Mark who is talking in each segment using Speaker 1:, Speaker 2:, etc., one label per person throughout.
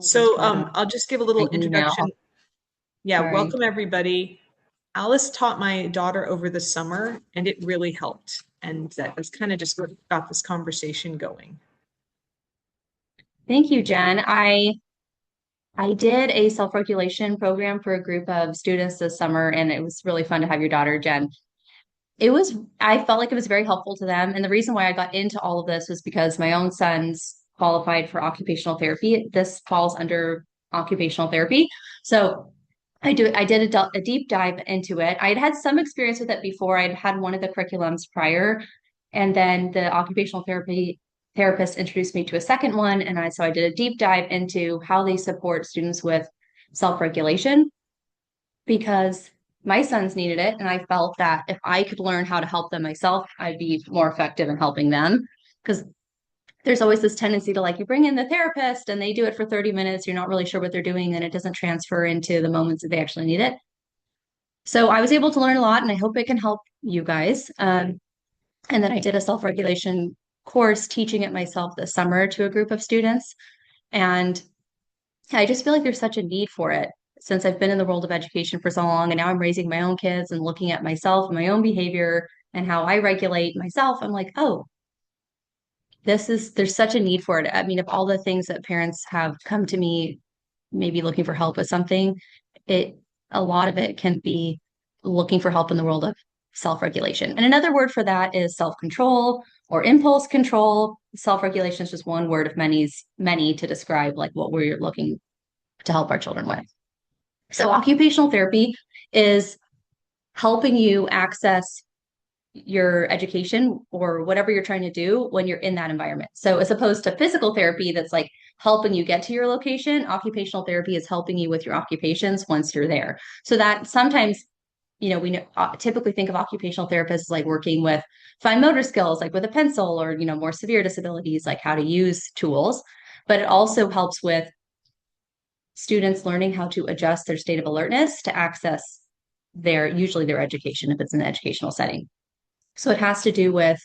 Speaker 1: So
Speaker 2: Got
Speaker 1: I'll just give a
Speaker 2: my
Speaker 1: little
Speaker 2: email.
Speaker 1: introduction. Yeah,
Speaker 2: Sorry.
Speaker 1: welcome everybody. Alice taught my daughter over the summer and it really helped. And that was kind of just what got this conversation going.
Speaker 2: Thank you, Jen. I did a self-regulation program for a group of students this summer, and it was really fun to have your daughter, Jen. I felt like it was very helpful to them. And the reason why I got into all of this was because my own son's qualified for occupational therapy. This falls under occupational therapy. So I did a deep dive into it. I'd had some experience with it before. I'd had one of the curriculums prior, and then the occupational therapy therapist introduced me to a second one. And I did a deep dive into how they support students with self-regulation because my sons needed it. And I felt that if I could learn how to help them myself, I'd be more effective in helping them. Because there's always this tendency to like you bring in the therapist and they do it for 30 minutes. You're not really sure what they're doing, and it doesn't transfer into the moments that they actually need it. So I was able to learn a lot, and I hope it can help you guys. And then I did a self regulation course teaching it myself this summer to a group of students. And I just feel like there's such a need for it since I've been in the world of education for so long. And now I'm raising my own kids and looking at myself and my own behavior and how I regulate myself. I'm like, oh, there's such a need for it. I mean, if all the things that parents have come to me, maybe looking for help with something, it, a lot of it can be looking for help in the world of self-regulation. And another word for that is self-control or impulse control. Self-regulation is just one word of many to describe like what we're looking to help our children with. So occupational therapy is helping you access your education or whatever you're trying to do when you're in that environment. So as opposed to physical therapy that's like helping you get to your location, occupational therapy is helping you with your occupations once you're there. So that sometimes, we typically think of occupational therapists like working with fine motor skills, like with a pencil, or more severe disabilities, like how to use tools. But it also helps with students learning how to adjust their state of alertness to access usually their education if it's in an educational setting. So it has to do with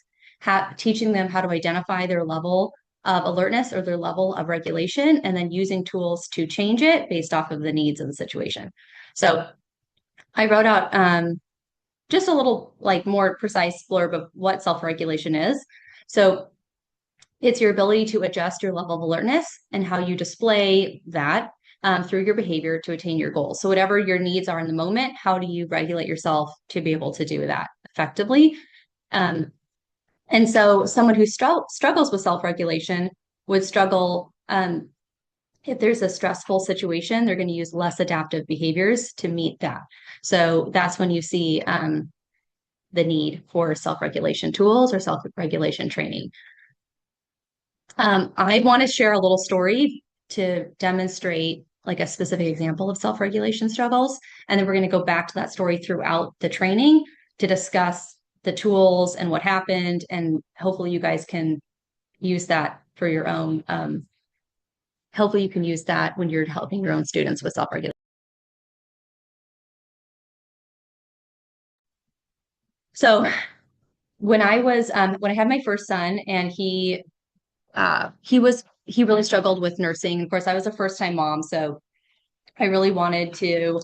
Speaker 2: teaching them how to identify their level of alertness or their level of regulation, and then using tools to change it based off of the needs of the situation. So I wrote out just a little like more precise blurb of what self-regulation is. So it's your ability to adjust your level of alertness and how you display that through your behavior to attain your goals. So whatever your needs are in the moment, how do you regulate yourself to be able to do that effectively? Um, and so someone who struggles with self-regulation would struggle if there's a stressful situation, they're going to use less adaptive behaviors to meet that. So that's when you see the need for self-regulation tools or self-regulation training. I want to share a little story to demonstrate like a specific example of self-regulation struggles. And then we're going to go back to that story throughout the training to discuss the tools and what happened. And hopefully you guys can use that for your own. Hopefully you can use that when you're helping your own students with self-regulation. So when I had my first son and he really struggled with nursing. Of course, I was a first time mom, so I really wanted to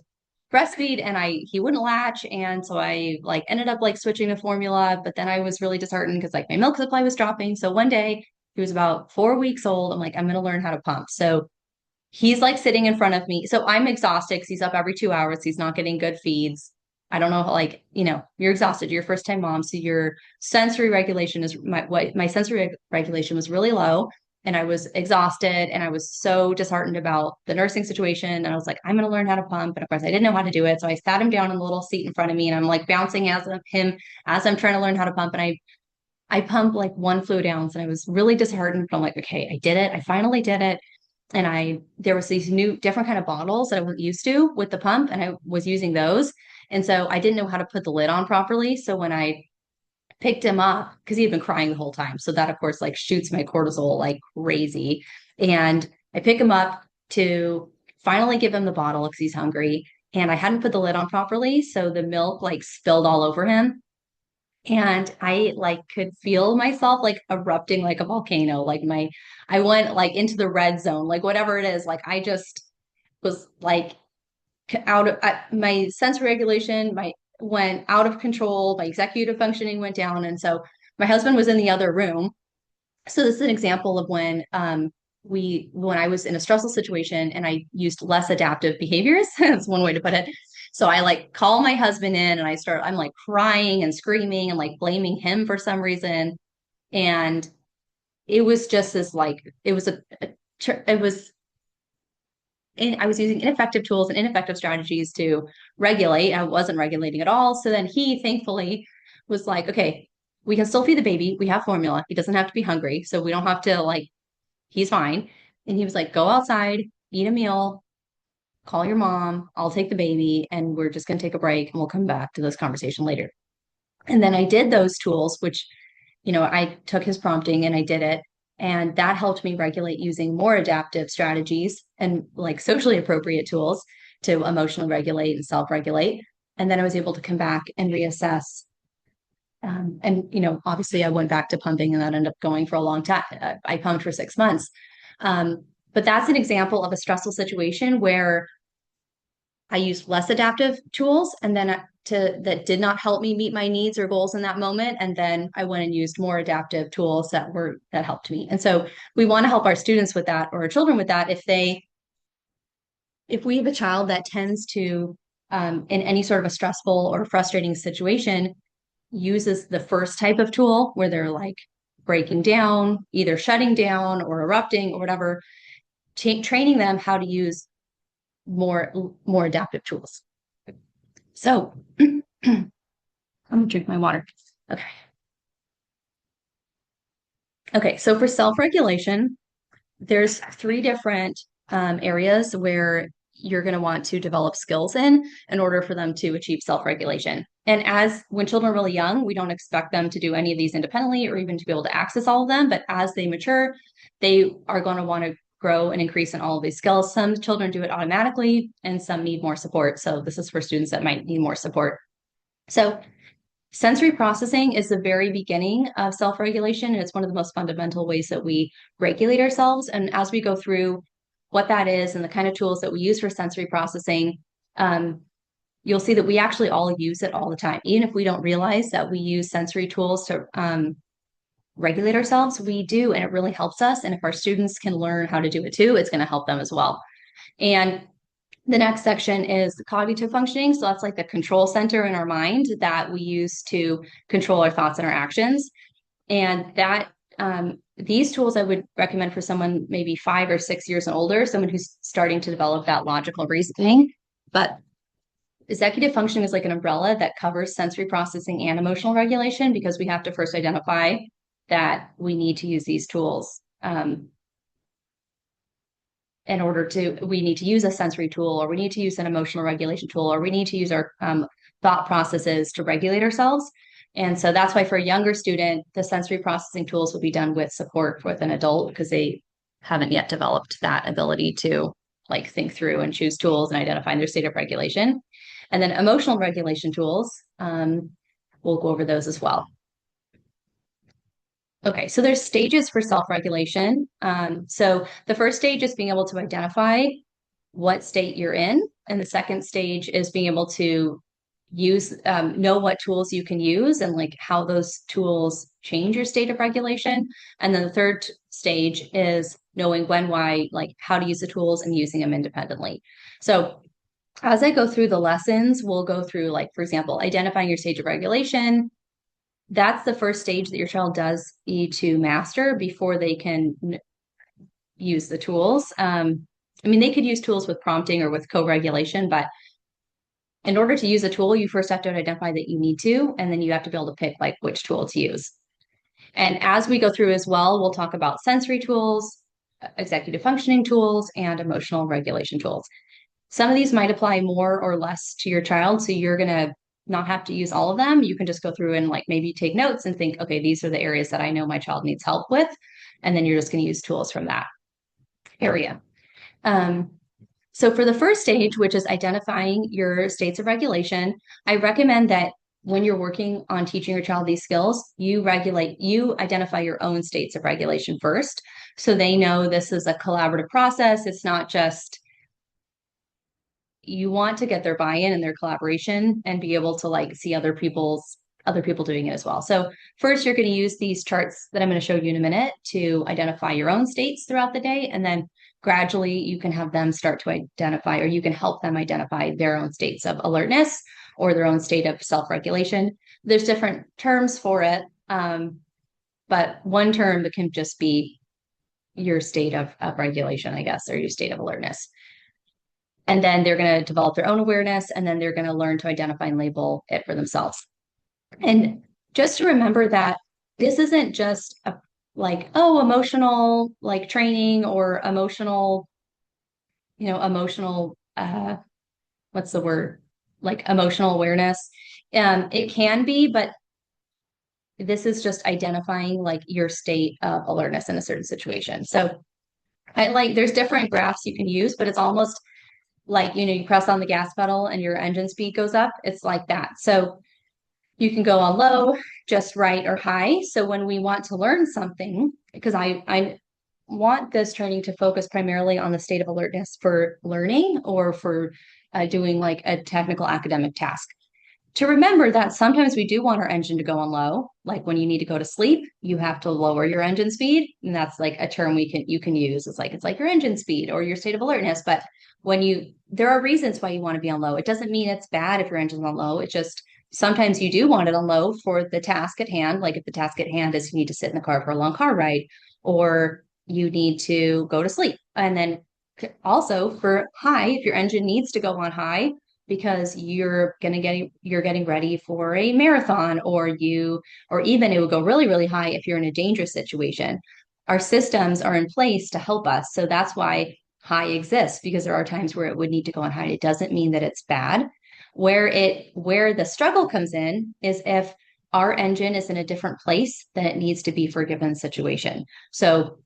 Speaker 2: breastfeed and he wouldn't latch. And so I like ended up like switching to formula, but then I was really disheartened because like my milk supply was dropping. So one day he was about 4 weeks old. I'm like, I'm going to learn how to pump. So he's like sitting in front of me. So I'm exhausted because he's up every 2 hours. He's not getting good feeds. I don't know, like, you're exhausted. You're a first time mom. So your sensory regulation is my sensory regulation was really low, and I was exhausted and I was so disheartened about the nursing situation. And I was like, I'm going to learn how to pump. And of course I didn't know how to do it. So I sat him down in the little seat in front of me and I'm like bouncing as I'm trying to learn how to pump. And I pumped like one fluid ounce and I was really disheartened, but I'm like, okay, I did it. I finally did it. And there was these new different kind of bottles that I wasn't used to with the pump, and I was using those. And so I didn't know how to put the lid on properly. So when I picked him up, because he had been crying the whole time. So that of course like shoots my cortisol like crazy. And I pick him up to finally give him the bottle because he's hungry. And I hadn't put the lid on properly. So the milk like spilled all over him. And I like could feel myself like erupting like a volcano. I went like into the red zone, like whatever it is. Like I just was like out of my sensory regulation, my went out of control, my executive functioning went down. And so my husband was in the other room. So this is an example of when I was in a stressful situation and I used less adaptive behaviors. That's one way to put it. So I like call my husband in and I'm like crying and screaming and like blaming him for some reason. And it was just this like it was it was I was using ineffective tools and ineffective strategies to regulate. I wasn't regulating at all. So then he thankfully was like, okay, we can still feed the baby. We have formula. He doesn't have to be hungry. So we don't have to like, he's fine. And he was like, go outside, eat a meal, call your mom. I'll take the baby and we're just going to take a break and we'll come back to this conversation later. And then I did those tools, which, I took his prompting and I did it. And that helped me regulate using more adaptive strategies and like socially appropriate tools to emotionally regulate and self regulate. And then I was able to come back and reassess. Obviously, I went back to pumping and that ended up going for a long time. I pumped for 6 months. But that's an example of a stressful situation where I used less adaptive tools and then that did not help me meet my needs or goals in that moment. And then I went and used more adaptive tools that helped me. And so we want to help our students with that or our children with that if we have a child that tends to in any sort of a stressful or frustrating situation uses the first type of tool where they're like breaking down, either shutting down or erupting or whatever, training them how to use more adaptive tools. So I'm gonna drink my water. Okay. Okay, so for self-regulation, there's three different areas where you're going to want to develop skills in order for them to achieve self-regulation. And when children are really young, we don't expect them to do any of these independently or even to be able to access all of them. But as they mature, they are going to want to grow and increase in all of these skills. Some children do it automatically and some need more support. So this is for students that might need more support. So sensory processing is the very beginning of self-regulation, and it's one of the most fundamental ways that we regulate ourselves. And as we go through what that is and the kind of tools that we use for sensory processing, you'll see that we actually all use it all the time. Even if we don't realize that we use sensory tools to regulate ourselves, we do, and it really helps us. And if our students can learn how to do it too, it's going to help them as well. And the next section is cognitive functioning. So that's like the control center in our mind that we use to control our thoughts and our actions. And these tools I would recommend for someone maybe 5 or 6 years and older, someone who's starting to develop that logical reasoning. But executive functioning is like an umbrella that covers sensory processing and emotional regulation because we have to first identify that we need to use these tools. We need to use a sensory tool, or we need to use an emotional regulation tool, or we need to use our thought processes to regulate ourselves. And so that's why for a younger student, the sensory processing tools will be done with support with an adult because they haven't yet developed that ability to like think through and choose tools and identify their state of regulation. And then emotional regulation tools, we'll go over those as well. Okay, so there's stages for self-regulation. So the first stage is being able to identify what state you're in, and the second stage is being able to know what tools you can use and like how those tools change your state of regulation. And then the third stage is knowing when, why, like how to use the tools and using them independently. So as I go through the lessons, we'll go through like, for example, identifying your stage of regulation. That's the first stage that your child does need to master before they can use the tools. They could use tools with prompting or with co-regulation, but in order to use a tool, you first have to identify that you need to, and then you have to be able to pick like which tool to use. And as we go through as well, we'll talk about sensory tools, executive functioning tools, and emotional regulation tools. Some of these might apply more or less to your child, so you're going to not have to use all of them. You can just go through and like maybe take notes and think, okay, these are the areas that I know my child needs help with. And then you're just going to use tools from that area. So for the first stage, which is identifying your states of regulation, I recommend that when you're working on teaching your child these skills, you identify your own states of regulation first. So they know this is a collaborative process. It's not just, you want to get their buy-in and their collaboration and be able to like see other people doing it as well. So first you're going to use these charts that I'm going to show you in a minute to identify your own states throughout the day. And then gradually you can have them start to identify, or you can help them identify their own states of alertness or their own state of self-regulation. There's different terms for it. But one term that can just be your state of regulation, I guess, or your state of alertness. And then they're going to develop their own awareness, and then they're going to learn to identify and label it for themselves. And just to remember that this isn't just a like, oh, emotional like training or emotional, emotional what's the word? Like emotional awareness. It can be, but this is just identifying like your state of alertness in a certain situation. So there's different graphs you can use, but it's almost like, you press on the gas pedal and your engine speed goes up. It's like that. So you can go on low, just right, or high. So when we want to learn something, because I want this training to focus primarily on the state of alertness for learning or for doing like a technical academic task. To remember that sometimes we do want our engine to go on low, like when you need to go to sleep, you have to lower your engine speed, and that's like a term you can use. It's like your engine speed or your state of alertness. But there are reasons why you want to be on low. It doesn't mean it's bad if your engine's on low. It just sometimes you do want it on low for the task at hand. Like if the task at hand is you need to sit in the car for a long car ride, or you need to go to sleep. And then also for high, if your engine needs to go on high because you're getting ready for a marathon, or even it would go really, really high if you're in a dangerous situation. Our systems are in place to help us. So that's why high exists, because there are times where it would need to go on high. It doesn't mean that it's bad. Where the struggle comes in is if our engine is in a different place than it needs to be for a given situation. So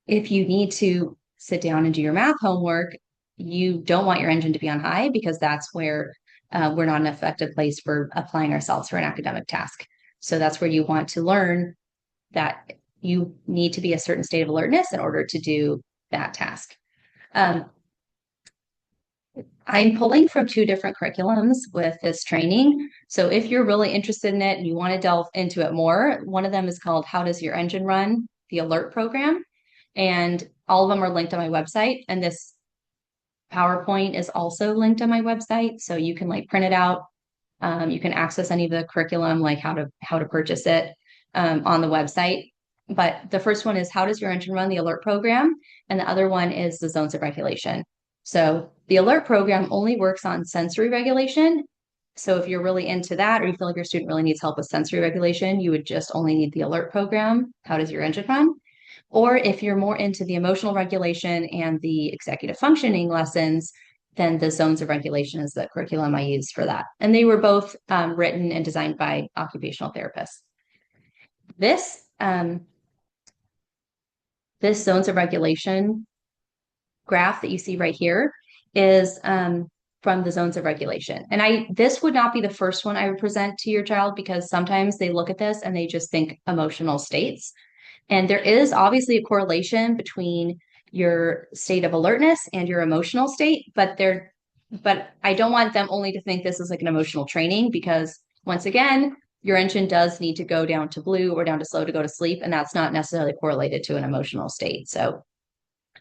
Speaker 2: if you need to sit down and do your math homework, you don't want your engine to be on high, because that's where we're not an effective place for applying ourselves for an academic task. So that's where you want to learn that you need to be a certain state of alertness in order to do that task. I'm pulling from 2 different curriculums with this training. So if you're really interested in it and you want to delve into it more, one of them is called How Does Your Engine Run? The Alert Program. And all of them are linked on my website. And this PowerPoint is also linked on my website. So you can like print it out. You can access any of the curriculum, like how to purchase it on the website. But the first one is How Does Your Engine Run? The Alert Program. And the other one is the Zones of Regulation. So the alert program only works on sensory regulation. So if you're really into that, or you feel like your student really needs help with sensory regulation, you would just only need the alert program. How does your engine run? Or if you're more into the emotional regulation and the executive functioning lessons, then the zones of regulation is the curriculum I use for that. And they were both written and designed by occupational therapists. This zones of regulation graph that you see right here is from the zones of regulation. And this would not be the first one I would present to your child, because sometimes they look at this and they just think emotional states. And there is obviously a correlation between your state of alertness and your emotional state, but I don't want them only to think this is like an emotional training, because once again, your engine does need to go down to blue or down to slow to go to sleep, and that's not necessarily correlated to an emotional state. So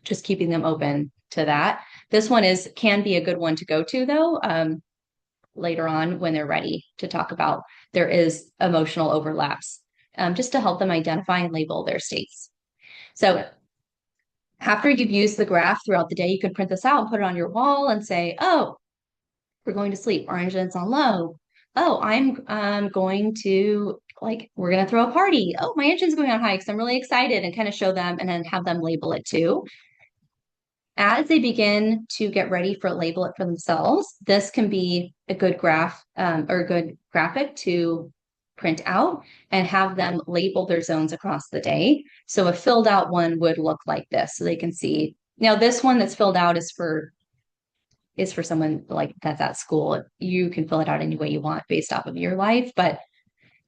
Speaker 2: just keeping them open to that. This one can be a good one to go to though, later on when they're ready to talk about there is emotional overlaps, just to help them identify and label their states. So after you've used the graph throughout the day, you can print this out and put it on your wall and say, oh, we're going to sleep. Our engine's on low. Oh, I'm going to we're going to throw a party. Oh, my engine's going on high because I'm really excited, and kind of show them and then have them label it too. As they begin to get ready for label it for themselves, this can be a good graph or a good graphic to print out and have them label their zones across the day. So a filled out one would look like this. So they can see, now this one that's filled out is for is for someone like that's at school. You can fill it out any way you want based off of your life, but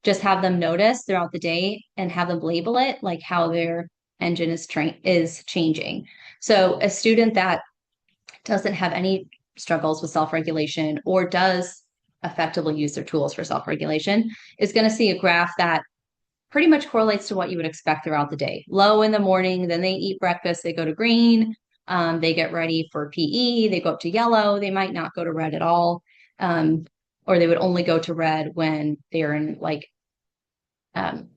Speaker 2: just have them notice throughout the day and have them label it like how their engine is changing. So a student that doesn't have any struggles with self-regulation or does effectively use their tools for self-regulation is going to see a graph that pretty much correlates to what you would expect throughout the day. Low in the morning, then they eat breakfast, they go to green, they get ready for PE, they go up to yellow, they might not go to red at all. Or they would only go to red when they're in like um,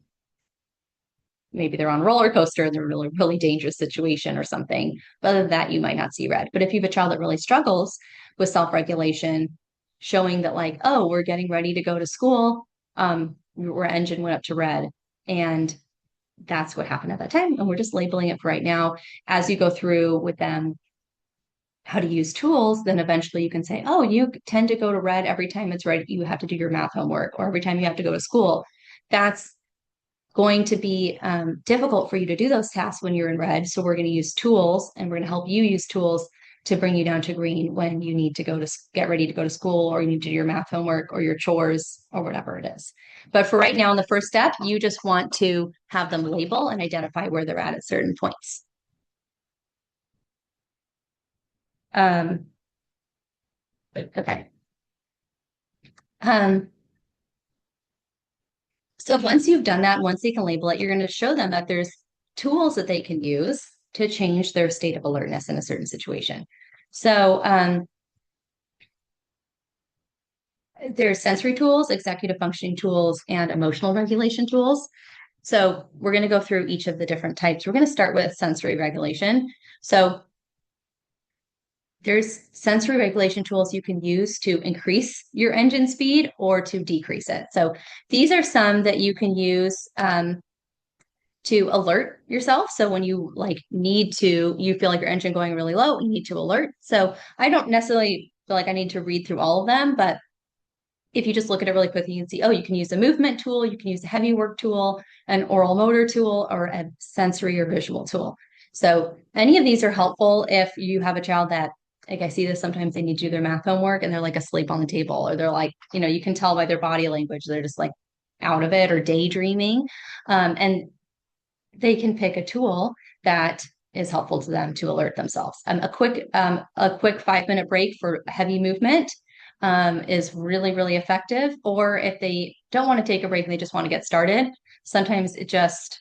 Speaker 2: maybe they're on a roller coaster and they're in a really, really dangerous situation or something. But other than that, you might not see red. But if you have a child that really struggles with self-regulation, showing that like, oh, we're getting ready to go to school, our engine went up to red. And that's what happened at that time. And we're just labeling it for right now. As you go through with them how to use tools, then eventually you can say, oh, you tend to go to red every time it's red. You have to do your math homework, or every time you have to go to school. That's going to be difficult for you to do those tasks when you're in red. So we're going to use tools, and we're going to help you use tools to bring you down to green when you need to go to get ready to go to school, or you need to do your math homework or your chores or whatever it is. But for right now, in the first step, you just want to have them label and identify where they're at certain points. Um, okay. Um, so once you've done that, once they can label it, you're going to show them that there's tools that they can use to change their state of alertness in a certain situation. So there's sensory tools, executive functioning tools, and emotional regulation tools. So we're going to go through each of the different types. We're going to start with sensory regulation. So there's sensory regulation tools you can use to increase your engine speed or to decrease it. So these are some that you can use to alert yourself. So when you like you feel like your engine going really low, you need to alert. So I don't necessarily feel like I need to read through all of them, but if you just look at it really quickly, you can see, oh, you can use a movement tool, you can use a heavy work tool, an oral motor tool, or a sensory or visual tool. So any of these are helpful if you have a child that, like I see this sometimes they need to do their math homework and they're like asleep on the table, or they're like, you can tell by their body language, they're just like out of it or daydreaming. And they can pick a tool that is helpful to them to alert themselves. A quick 5-minute break for heavy movement is really, really effective. Or if they don't want to take a break and they just want to get started, sometimes it just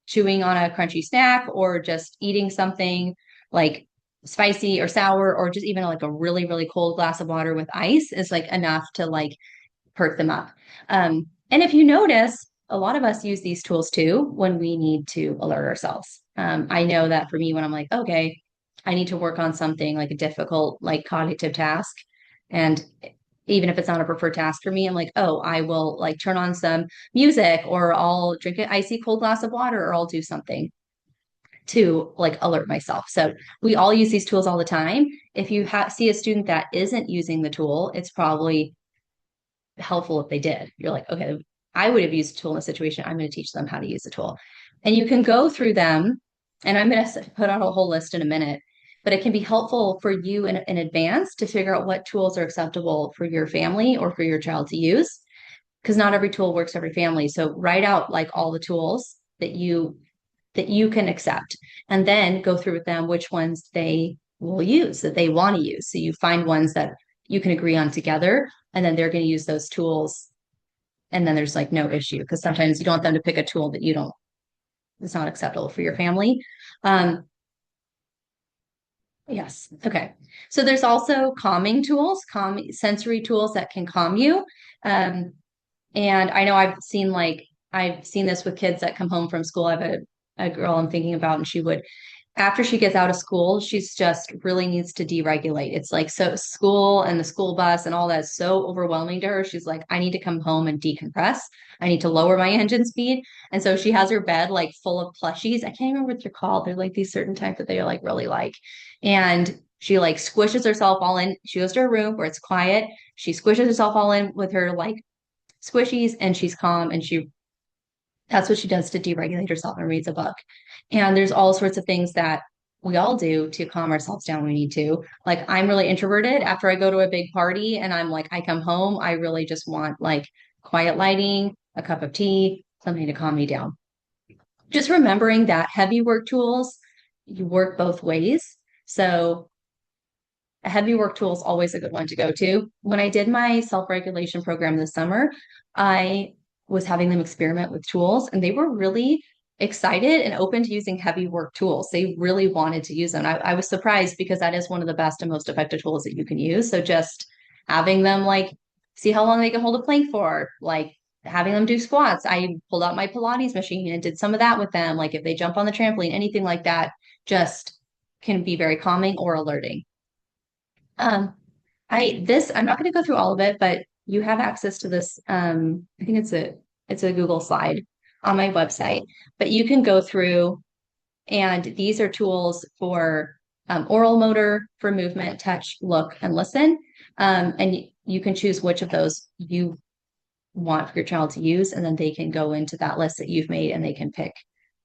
Speaker 2: chewing on a crunchy snack or just eating something like spicy or sour, or just even like a really, really cold glass of water with ice is like enough to like perk them up. And if you notice, a lot of us use these tools too when we need to alert ourselves. I know that for me, when I'm like, okay, I need to work on something like a difficult, like cognitive task. And even if it's not a preferred task for me, I'm like, oh, I will like turn on some music, or I'll drink an icy cold glass of water, or I'll do something to like alert myself. So we all use these tools all the time. If you see a student that isn't using the tool, it's probably helpful if they did. You're like, okay, I would have used a tool in a situation. I'm going to teach them how to use the tool. And you can go through them, and I'm going to put out a whole list in a minute, but it can be helpful for you in advance to figure out what tools are acceptable for your family or for your child to use, because not every tool works for every family. So write out like all the tools that you can accept, and then go through with them which ones they will use, that they want to use. So you find ones that you can agree on together, and then they're going to use those tools. And then there's like no issue, because sometimes you don't want them to pick a tool that it's not acceptable for your family. Yes. Okay. So there's also calming tools, sensory tools that can calm you. And I know I've seen this with kids that come home from school. I have a girl I'm thinking about, and after she gets out of school, she's just really needs to deregulate. It's like, so school and the school bus and all that is so overwhelming to her. She's like, I need to come home and decompress. I need to lower my engine speed. And so she has her bed like full of plushies. I can't remember what they're called. They're like these certain type that they like really like. And she like squishes herself all in. She goes to her room where it's quiet. She squishes herself all in with her like squishies, and she's calm, and that's what she does to deregulate herself, and reads a book. And there's all sorts of things that we all do to calm ourselves down when we need to. Like I'm really introverted. After I go to a big party and I'm like, I come home, I really just want like quiet lighting, a cup of tea, something to calm me down. Just remembering that heavy work tools, you work both ways. So a heavy work tool is always a good one to go to. When I did my self-regulation program this summer, I was having them experiment with tools and they were really excited and open to using heavy work tools. They really wanted to use them. I was surprised because that is one of the best and most effective tools that you can use. So just having them like see how long they can hold a plank for, like having them do squats. I pulled out my Pilates machine and did some of that with them. Like if they jump on the trampoline, anything like that, just can be very calming or alerting. Um, I'm not going to go through all of it, but you have access to this. I think it's a Google slide on my website, but you can go through and these are tools for oral motor, for movement, touch, look, and listen. And you can choose which of those you want for your child to use, and then they can go into that list that you've made and they can pick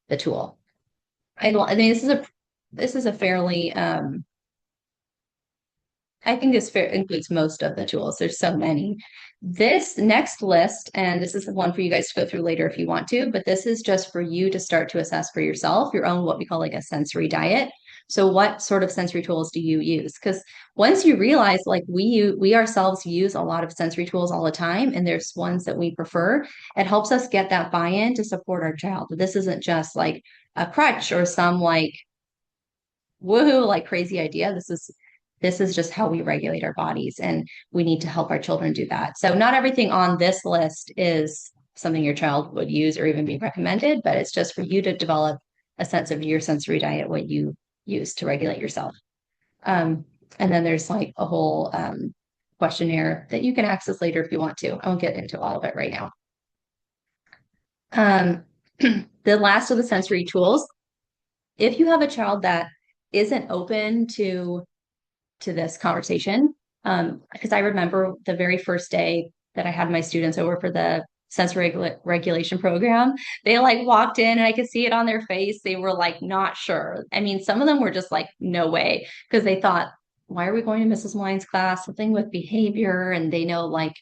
Speaker 2: the tool. I mean, this is a fairly I think this includes most of the tools. There's so many. This next list, and this is the one for you guys to go through later if you want to, but this is just for you to start to assess for yourself your own what we call like a sensory diet. So what sort of sensory tools do you use? Because once you realize like we ourselves use a lot of sensory tools all the time, and there's ones that we prefer, it helps us get that buy-in to support our child. This isn't just like a crutch or some like woohoo like crazy idea. This is just how we regulate our bodies and we need to help our children do that. So not everything on this list is something your child would use or even be recommended, but it's just for you to develop a sense of your sensory diet, what you use to regulate yourself. um, and then there's like a whole questionnaire that you can access later if you want to. I won't get into all of it right now. um, the last of the sensory tools, if you have a child that isn't open to this conversation. Because I remember the very first day that I had my students over for the sensory regulation program, they like walked in and I could see it on their face. They were like not sure. I mean, some of them were just like, no way, because they thought, why are we going to Mrs. Wines class? Something with behavior. And they know like,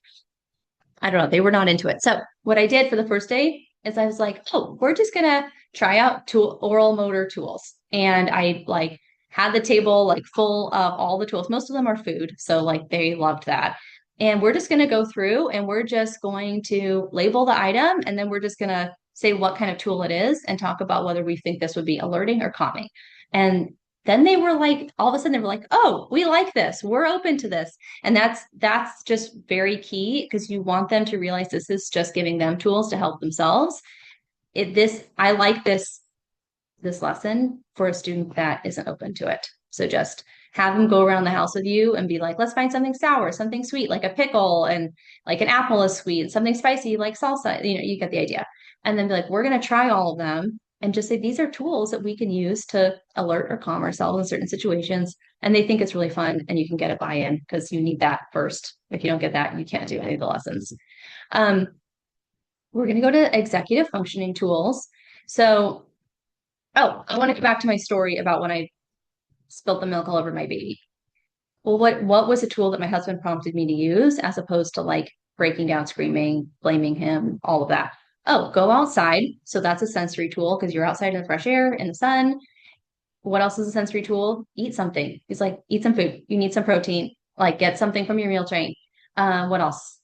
Speaker 2: I don't know, they were not into it. So what I did for the first day is I was like, oh, we're just gonna try out oral motor tools. And I like had the table like full of all the tools. Most of them are food. So like they loved that. And we're just gonna go through and we're just going to label the item and then we're just gonna say what kind of tool it is and talk about whether we think this would be alerting or calming. And then they were like, all of a sudden they were like, oh, we like this. We're open to this. And that's just very key because you want them to realize this is just giving them tools to help themselves. I like this lesson for a student that isn't open to it. So just have them go around the house with you and be like, let's find something sour, something sweet, like a pickle, and like an apple is sweet, something spicy like salsa. You get the idea. And then be like, we're going to try all of them and just say these are tools that we can use to alert or calm ourselves in certain situations. And they think it's really fun and you can get a buy-in because you need that first. If you don't get that, you can't do any of the lessons. Um, we're going to go to executive functioning tools. So, oh, I want to get back to my story about when I spilled the milk all over my baby. Well, what was a tool that my husband prompted me to use as opposed to like breaking down, screaming, blaming him, all of that? Oh, go outside. So that's a sensory tool because you're outside in the fresh air, in the sun. What else is a sensory tool? Eat something. He's like, eat some food. You need some protein. Like, get something from your meal train. What else?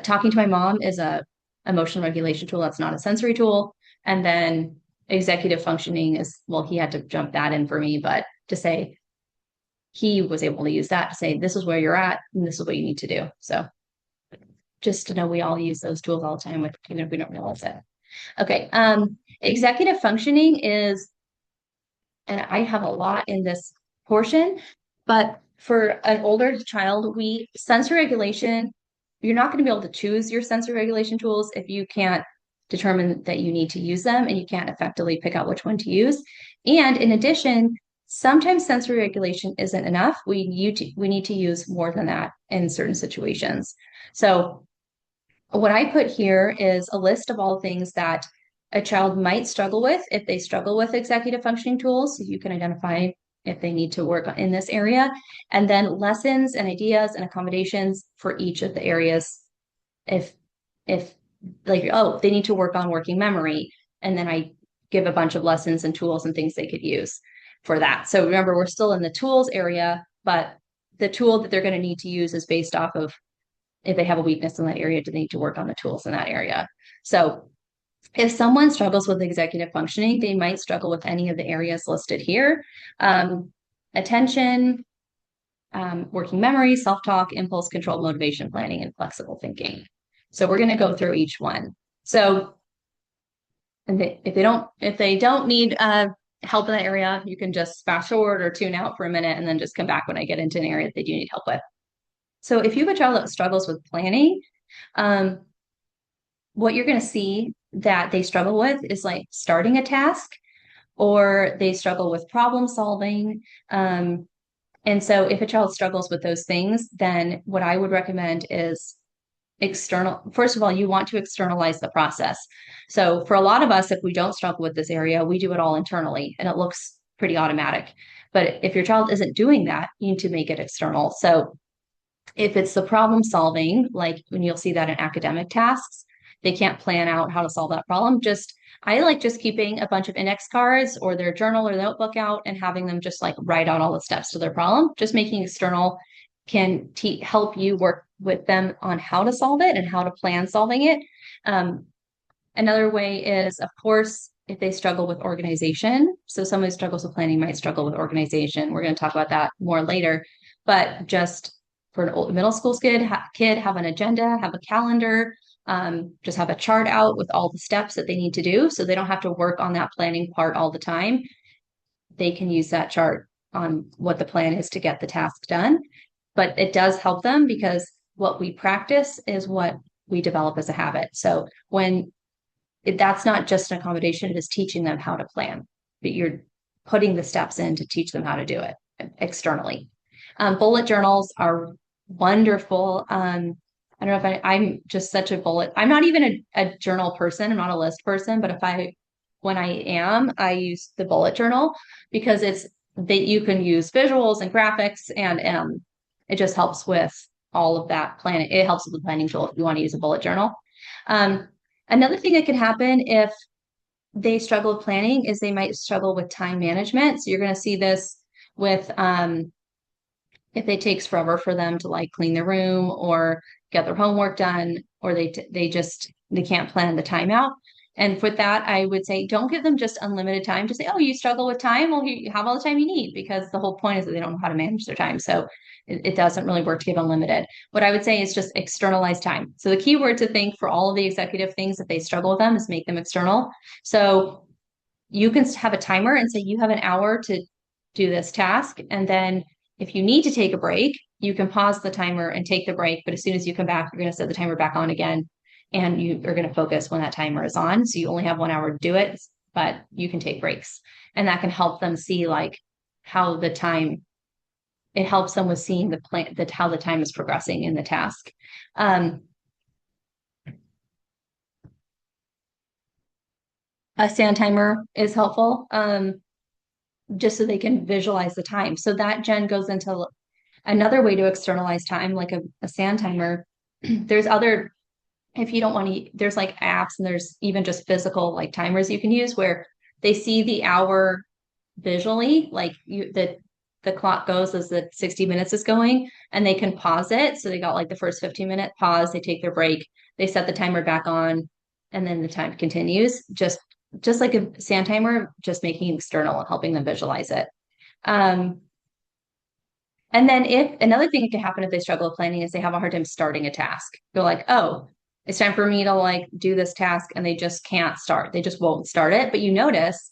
Speaker 2: Talking to my mom is a emotional regulation tool. That's not a sensory tool. And then executive functioning is, well, he had to jump that in for me, but to say he was able to use that to say, this is where you're at and this is what you need to do. So just to know we all use those tools all the time with, even if we don't realize it. Okay. Executive functioning is, and I have a lot in this portion, but for an older child, sensory regulation, you're not going to be able to choose your sensory regulation tools if you can't determine that you need to use them and you can't effectively pick out which one to use. And in addition, sometimes sensory regulation isn't enough. We need to use more than that in certain situations. So what I put here is a list of all the things that a child might struggle with. If they struggle with executive functioning tools, you can identify if they need to work in this area, and then lessons and ideas and accommodations for each of the areas. If like, oh, they need to work on working memory, and then I give a bunch of lessons and tools and things they could use for that. So remember, we're still in the tools area, but the tool that they're going to need to use is based off of if they have a weakness in that area, do they need to work on the tools in that area? So if someone struggles with executive functioning, they might struggle with any of the areas listed here. Attention, working memory, self-talk, impulse control, motivation, planning, and flexible thinking. So we're going to go through each one. So if they don't need help in that area, you can just fast forward or tune out for a minute and then just come back when I get into an area that they do need help with. So if you have a child that struggles with planning, what you're going to see that they struggle with is like starting a task, or they struggle with problem solving. And so if a child struggles with those things, then what I would recommend is first of all, you want to externalize the process. So for a lot of us, if we don't struggle with this area, we do it all internally and it looks pretty automatic. But if your child isn't doing that, you need to make it external. So if it's the problem solving, like when you'll see that in academic tasks, they can't plan out how to solve that problem. I like just keeping a bunch of index cards or their journal or notebook out and having them just like write out all the steps to their problem. Just making external can help you work with them on how to solve it and how to plan solving it. Another way is, of course, if they struggle with organization. So somebody who struggles with planning might struggle with organization. We're going to talk about that more later. But just for an middle school kid, have an agenda, have a calendar, just have a chart out with all the steps that they need to do. So they don't have to work on that planning part all the time. They can use that chart on what the plan is to get the task done. But it does help them because what we practice is what we develop as a habit. So that's not just an accommodation, it is teaching them how to plan, but you're putting the steps in to teach them how to do it externally. Bullet journals are wonderful. I don't know if I'm just such a bullet. I'm not even a journal person. I'm not a list person, but when I use the bullet journal because it's that you can use visuals and graphics and it just helps with all of that planning. It helps with the planning tool if you want to use a bullet journal. Another thing that can happen if they struggle with planning is they might struggle with time management. So you're going to see this with if it takes forever for them to like clean their room or get their homework done, or they can't plan the time out. And with that, I would say don't give them just unlimited time. Just say, oh, you struggle with time? Well, you have all the time you need, because the whole point is that they don't know how to manage their time. So it doesn't really work to give unlimited. What I would say is just externalize time. So the key word to think for all of the executive things that they struggle with them is make them external. So you can have a timer and say you have an hour to do this task. And then if you need to take a break, you can pause the timer and take the break. But as soon as you come back, you're going to set the timer back on again. And you are going to focus when that timer is on. So you only have 1 hour to do it, but you can take breaks. And that can help them see like how the time, it helps them with seeing the plan, that how the time is progressing in the task. A sand timer is helpful, just so they can visualize the time. So that, Jen, goes into another way to externalize time, like a sand timer. There's other, if you don't want to, there's like apps and there's even just physical like timers you can use where they see the hour visually, like the clock goes as the 60 minutes is going, and they can pause it. So they got like the first 15-minute pause, they take their break, they set the timer back on, and then the time continues. Just like a sand timer, just making it external and helping them visualize it. And then if another thing that can happen if they struggle with planning is they have a hard time starting a task. They're like, oh, it's time for me to like do this task, and they just can't start. They just won't start it. But you notice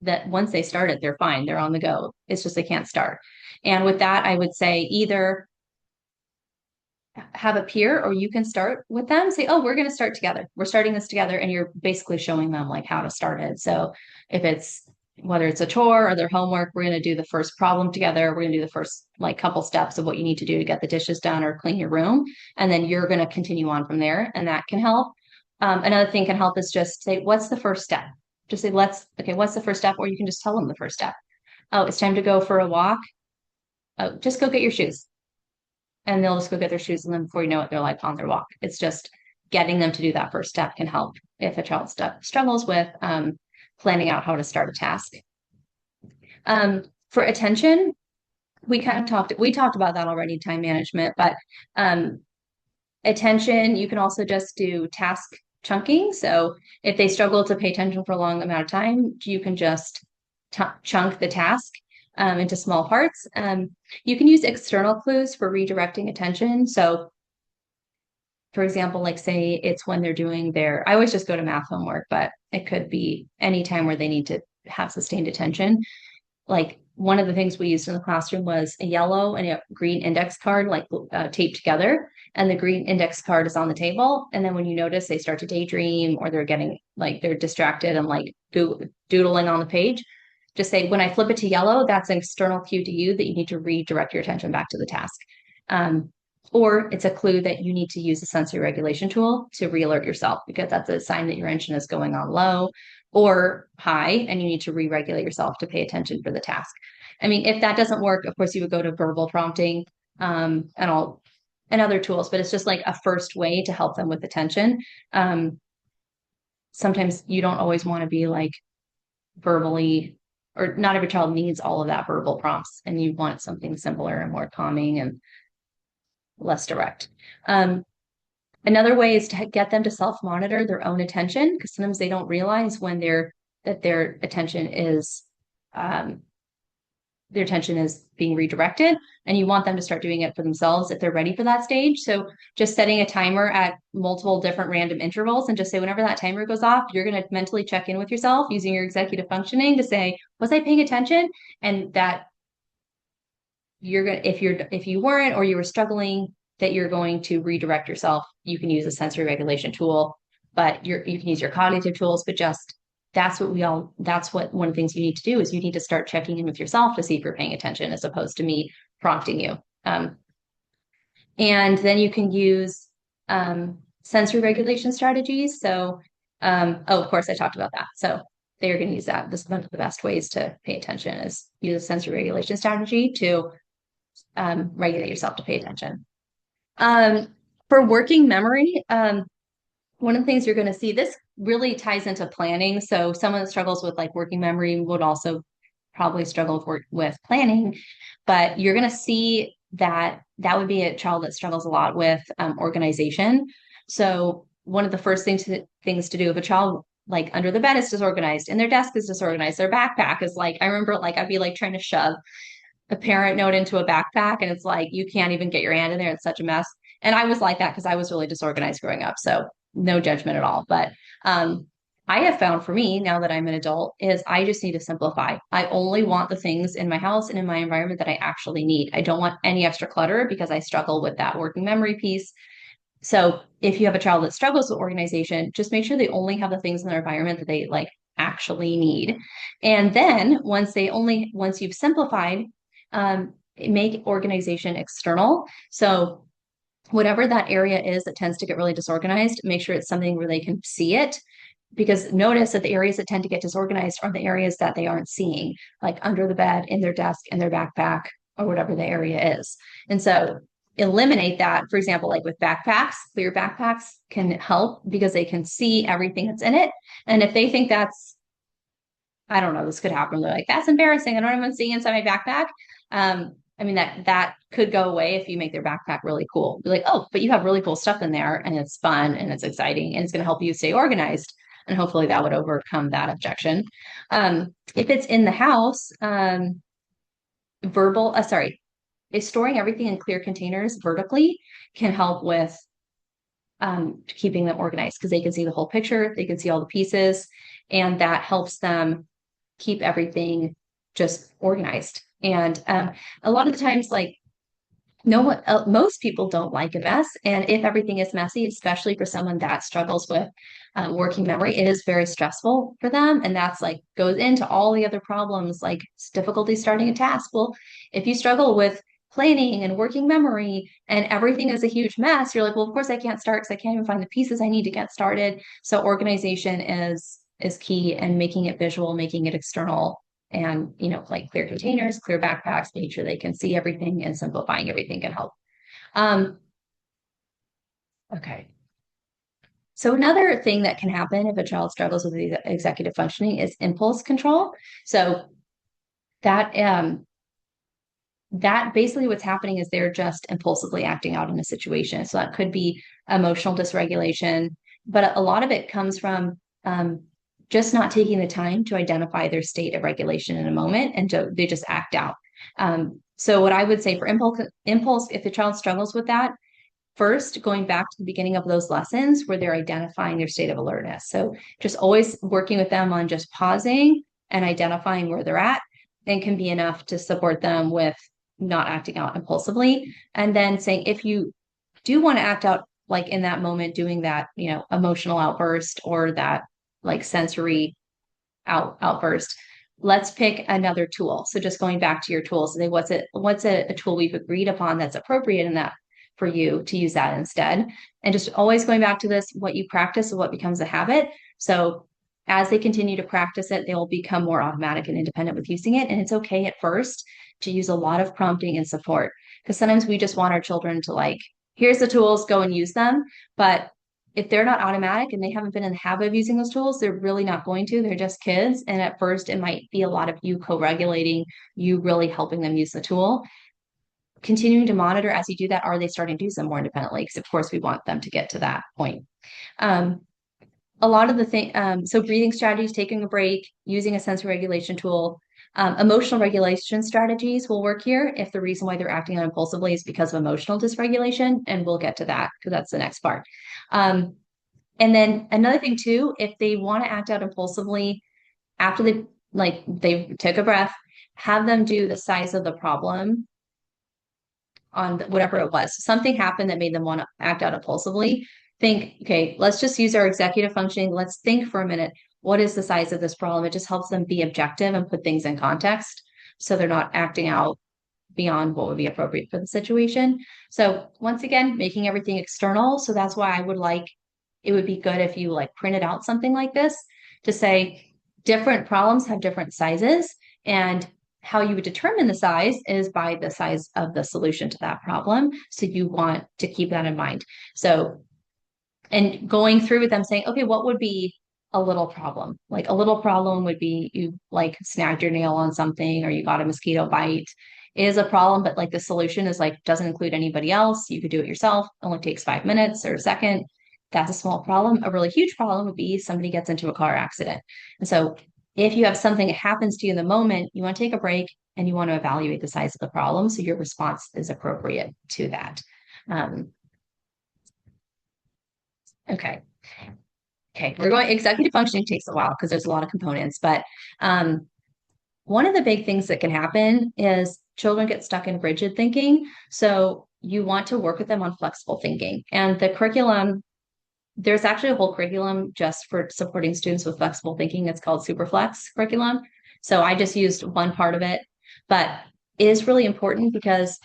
Speaker 2: that once they start it, they're fine. They're on the go. It's just they can't start. And with that, I would say either have a peer or you can start with them. Say, oh, we're going to start together. We're starting this together. And you're basically showing them like how to start it. So if it's whether it's a chore or their homework, we're going to do the first problem together. We're going to do the first like couple steps of what you need to do to get the dishes done or clean your room. And then you're going to continue on from there. And that can help. Another thing can help is just say, what's the first step? Just say, okay, what's the first step? Or you can just tell them the first step. Oh, it's time to go for a walk. Oh, just go get your shoes. And they'll just go get their shoes. And then before you know it, they're like on their walk. It's just getting them to do that first step can help if a child struggles with planning out how to start a task. For attention, we talked about that already, time management, but attention, you can also just do task chunking. So if they struggle to pay attention for a long amount of time, you can just chunk the task into small parts. You can use external clues for redirecting attention. So for example, like say it's when they're doing I always just go to math homework, but it could be any time where they need to have sustained attention. Like one of the things we used in the classroom was a yellow and a green index card, like taped together. And the green index card is on the table. And then when you notice they start to daydream or they're getting like they're distracted and like doodling on the page, just say, when I flip it to yellow, that's an external cue to you that you need to redirect your attention back to the task. Or it's a clue that you need to use a sensory regulation tool to re-alert yourself because that's a sign that your engine is going on low or high, and you need to re-regulate yourself to pay attention for the task. I mean, if that doesn't work, of course, you would go to verbal prompting and other tools, but it's just like a first way to help them with attention. Sometimes you don't always want to be like verbally, or not every child needs all of that verbal prompts, and you want something simpler and more calming and less direct. Another way is to get them to self-monitor their own attention, because sometimes they don't realize when that their attention is being redirected, and you want them to start doing it for themselves if they're ready for that stage. So just setting a timer at multiple different random intervals and just say, whenever that timer goes off, you're going to mentally check in with yourself using your executive functioning to say, was I paying attention? And that you're going to, if you weren't, or you were struggling, that you're going to redirect yourself. You can use a sensory regulation tool, but you can use your cognitive tools, but just that's what one of the things you need to do is you need to start checking in with yourself to see if you're paying attention as opposed to me prompting you. And then you can use sensory regulation strategies. So, of course, I talked about that. So they're going to use that. This is one of the best ways to pay attention is use a sensory regulation strategy to regulate yourself to pay attention. For working memory, one of the things you're going to see, this really ties into planning. So someone that struggles with like working memory would also probably struggle with planning, but you're going to see that would be a child that struggles a lot with organization. So one of the first things to do if a child like under the bed is disorganized and their desk is disorganized, their backpack is like, I remember like I'd be like trying to shove a parent note into a backpack and it's like you can't even get your hand in there. It's such a mess. And I was like that because I was really disorganized growing up. So no judgment at all. But I have found for me now that I'm an adult is I just need to simplify. I only want the things in my house and in my environment that I actually need. I don't want any extra clutter because I struggle with that working memory piece. So if you have a child that struggles with organization, just make sure they only have the things in their environment that they like actually need. And then once you've simplified, make organization external. So whatever that area is that tends to get really disorganized, make sure it's something where they can see it. Because notice that the areas that tend to get disorganized are the areas that they aren't seeing, like under the bed, in their desk, in their backpack, or whatever the area is. And so eliminate that. For example, like with backpacks, clear backpacks can help because they can see everything that's in it. And if they think that's, I don't know, this could happen. They're like, that's embarrassing. I don't even see inside my backpack. I mean, that could go away if you make their backpack really cool. Be like, oh, but you have really cool stuff in there and it's fun and it's exciting and it's going to help you stay organized. And hopefully that would overcome that objection. If it's in the house, storing everything in clear containers vertically can help with keeping them organized because they can see the whole picture, they can see all the pieces, and that helps them keep everything just organized. And a lot of the times, like most people don't like a mess. And if everything is messy, especially for someone that struggles with working memory, it is very stressful for them. And that's like goes into all the other problems, like difficulty starting a task. Well, if you struggle with planning and working memory and everything is a huge mess, you're like, well, of course I can't start because I can't even find the pieces I need to get started. So organization is key, and making it visual, making it external, and like clear containers, clear backpacks, make sure they can see everything, and simplifying everything can help. Okay. So another thing that can happen if a child struggles with executive functioning is impulse control. So that that basically what's happening is they're just impulsively acting out in a situation. So that could be emotional dysregulation, but a lot of it comes from just not taking the time to identify their state of regulation in a moment, and they just act out. So what I would say for impulse, if the child struggles with that, first going back to the beginning of those lessons where they're identifying their state of alertness. So just always working with them on just pausing and identifying where they're at, then can be enough to support them with not acting out impulsively. And then saying, if you do want to act out, like in that moment, doing that, emotional outburst or that like sensory outburst, let's pick another tool. So just going back to your tools, say what's a tool we've agreed upon that's appropriate in that for you to use that instead. And just always going back to this, what you practice is what becomes a habit. So as they continue to practice it, they will become more automatic and independent with using it. And it's okay at first to use a lot of prompting and support, because sometimes we just want our children to like, here's the tools, go and use them. But if they're not automatic and they haven't been in the habit of using those tools, they're really not going to. They're just kids. And at first, it might be a lot of you co-regulating, you really helping them use the tool. Continuing to monitor as you do that, are they starting to use them more independently? Because, of course, we want them to get to that point. A lot of the thing, so breathing strategies, taking a break, using a sensory regulation tool, emotional regulation strategies will work here if the reason why they're acting out impulsively is because of emotional dysregulation, and we'll get to that because that's the next part. And then another thing too, if they want to act out impulsively after they took a breath, have them do the size of the problem on whatever it was. Something happened that made them want to act out impulsively. Think, okay, let's just use our executive functioning. Let's think for a minute. What is the size of this problem? It just helps them be objective and put things in context, so they're not acting out beyond what would be appropriate for the situation. So once again, making everything external. So that's why it would be good if you like printed out something like this to say different problems have different sizes, and how you would determine the size is by the size of the solution to that problem. So you want to keep that in mind. So, and going through with them saying, okay, what would be a little problem? Like a little problem would be you like snagged your nail on something, or you got a mosquito bite. It is a problem, but like the solution is like doesn't include anybody else. You could do it yourself. Only takes 5 minutes or a second. That's a small problem. A really huge problem would be somebody gets into a car accident. And so if you have something that happens to you in the moment, you want to take a break and you want to evaluate the size of the problem so your response is appropriate to that. Okay. Okay, we're going executive functioning takes a while because there's a lot of components, but one of the big things that can happen is children get stuck in rigid thinking. So you want to work with them on flexible thinking. And the curriculum, there's actually a whole curriculum just for supporting students with flexible thinking. It's called Superflex curriculum. So I just used one part of it, but it is really important because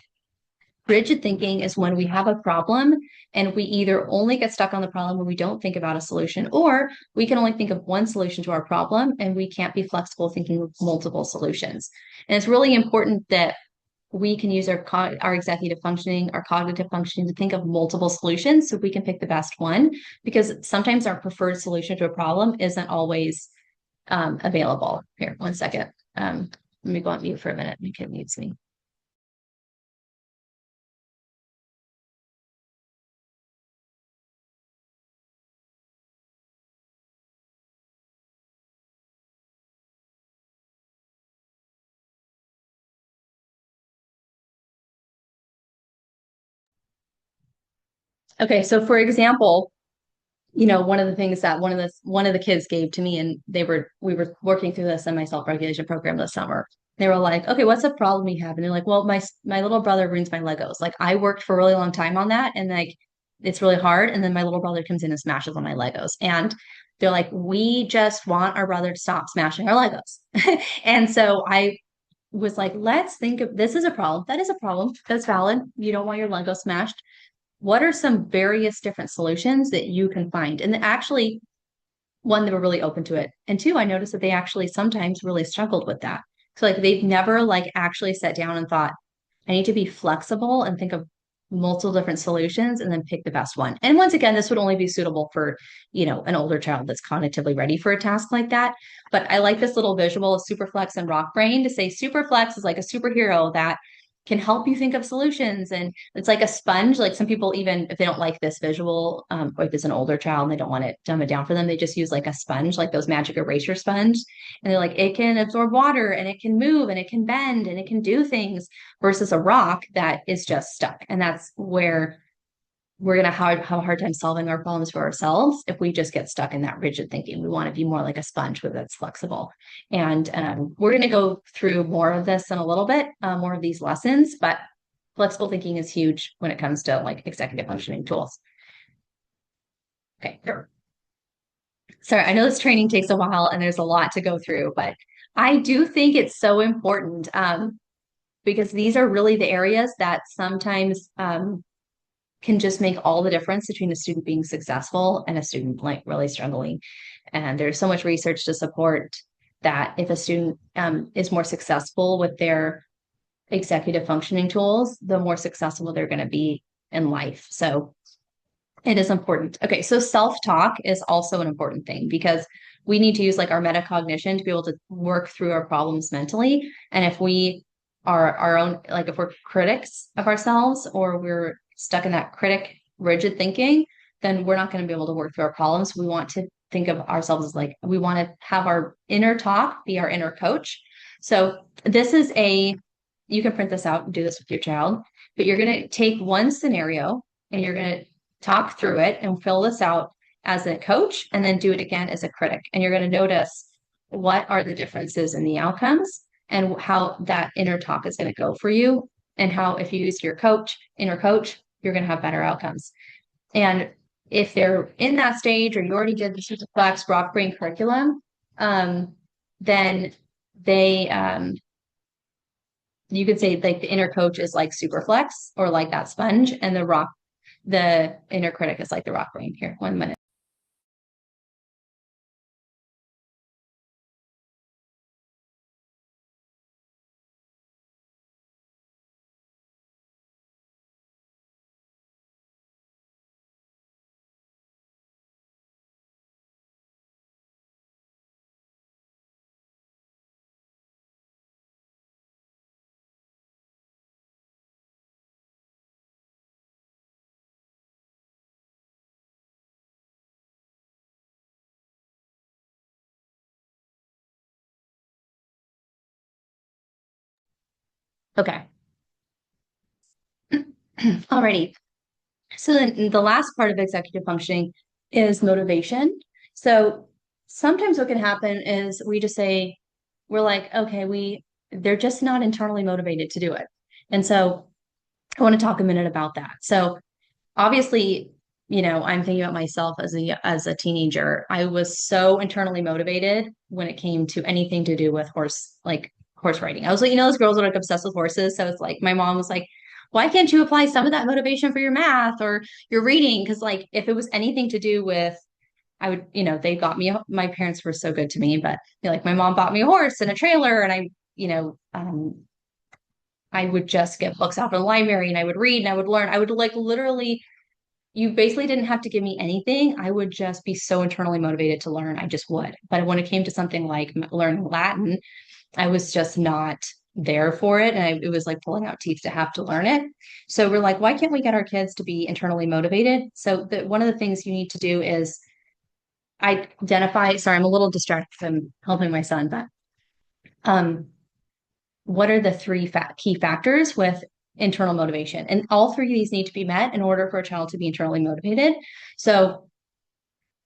Speaker 2: rigid thinking is when we have a problem and we either only get stuck on the problem when we don't think about a solution, or we can only think of one solution to our problem and we can't be flexible thinking with multiple solutions. And it's really important that we can use our executive functioning, our cognitive functioning to think of multiple solutions so we can pick the best one, because sometimes our preferred solution to a problem isn't always available. Here, one second. Let me go on mute for a minute. My kid mutes me. Okay, so for example, one of the things that one of the kids gave to me, and we were working through this in my self-regulation program this summer. They were like, okay, what's the problem you have? And they're like, well, my little brother ruins my Legos. Like I worked for a really long time on that, and like it's really hard. And then my little brother comes in and smashes on my Legos. And they're like, we just want our brother to stop smashing our Legos. And so was like, let's think of this is a problem. That is a problem. That's valid. You don't want your Lego smashed. What are some various different solutions that you can find? And actually, one, they were really open to it. And two, I noticed that they actually sometimes really struggled with that. So like they've never like actually sat down and thought, I need to be flexible and think of multiple different solutions and then pick the best one. And once again, this would only be suitable for, an older child that's cognitively ready for a task like that. But I like this little visual of Superflex and Rock Brain to say Superflex is like a superhero that can help you think of solutions. And it's like a sponge. Like some people, even if they don't like this visual, or if it's an older child and they don't want to dumb it down for them, they just use like a sponge, like those magic eraser sponge. And they're like, it can absorb water and it can move and it can bend and it can do things versus a rock that is just stuck. And that's where we're going to have a hard time solving our problems for ourselves if we just get stuck in that rigid thinking. We want to be more like a sponge that's flexible. And we're going to go through more of this in a little bit, more of these lessons, but flexible thinking is huge when it comes to like executive functioning tools. Okay. Sorry, I know this training takes a while and there's a lot to go through, but I do think it's so important because these are really the areas that sometimes can just make all the difference between a student being successful and a student like really struggling. And there's so much research to support that if a student is more successful with their executive functioning tools, the more successful they're going to be in life. So it is important. Okay, so self-talk is also an important thing because we need to use like our metacognition to be able to work through our problems mentally. And if we are our own, like if we're critics of ourselves or we're stuck in that critic rigid thinking, then we're not going to be able to work through our problems. We want to think of ourselves as like, we want to have our inner talk be our inner coach. So this is you can print this out and do this with your child, but you're going to take one scenario and you're going to talk through it and fill this out as a coach and then do it again as a critic. And you're going to notice what are the differences in the outcomes and how that inner talk is going to go for you and how if you use your inner coach, you're going to have better outcomes. And if they're in that stage or you already did the Superflex Rock Brain curriculum, then you could say like the inner coach is like Superflex or like that sponge and the inner critic is like the Rock Brain. Here, 1 minute. Okay. Alrighty. So then the last part of executive functioning is motivation. So sometimes what can happen is we just say, we're like, okay, they're just not internally motivated to do it. And so I want to talk a minute about that. So obviously, I'm thinking about myself as a teenager. I was so internally motivated when it came to anything to do with horse riding. I was like, those girls are like obsessed with horses. So it's like my mom was like, why can't you apply some of that motivation for your math or your reading? Because like if it was anything to do with I would, they got me, my parents were so good to me, but like my mom bought me a horse and a trailer and I would just get books out of the library and I would read and I would learn. I would like literally, you basically didn't have to give me anything. I would just be so internally motivated to learn. I just would. But when it came to something like learning Latin, I was just not there for it. And it was like pulling out teeth to have to learn it. So we're like, why can't we get our kids to be internally motivated? So one of the things you need to do is identify, sorry, I'm a little distracted. I'm helping my son, but what are the three key factors with internal motivation? And all three of these need to be met in order for a child to be internally motivated. So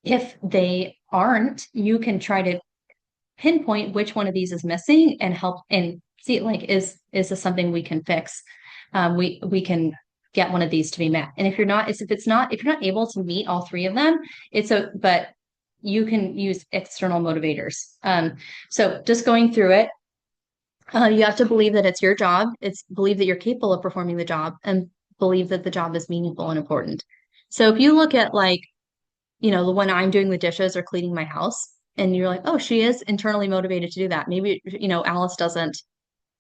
Speaker 2: if they aren't, you can try to pinpoint which one of these is missing and help and see like is this something we can fix? We can get one of these to be met. And if you're not able to meet all three of them, but you can use external motivators. So just going through it, You have to believe that it's your job. It's believe that you're capable of performing the job and believe that the job is meaningful and important. So if you look at like, the when I'm doing the dishes or cleaning my house, and you're like, oh, she is internally motivated to do that. Maybe, Alice doesn't,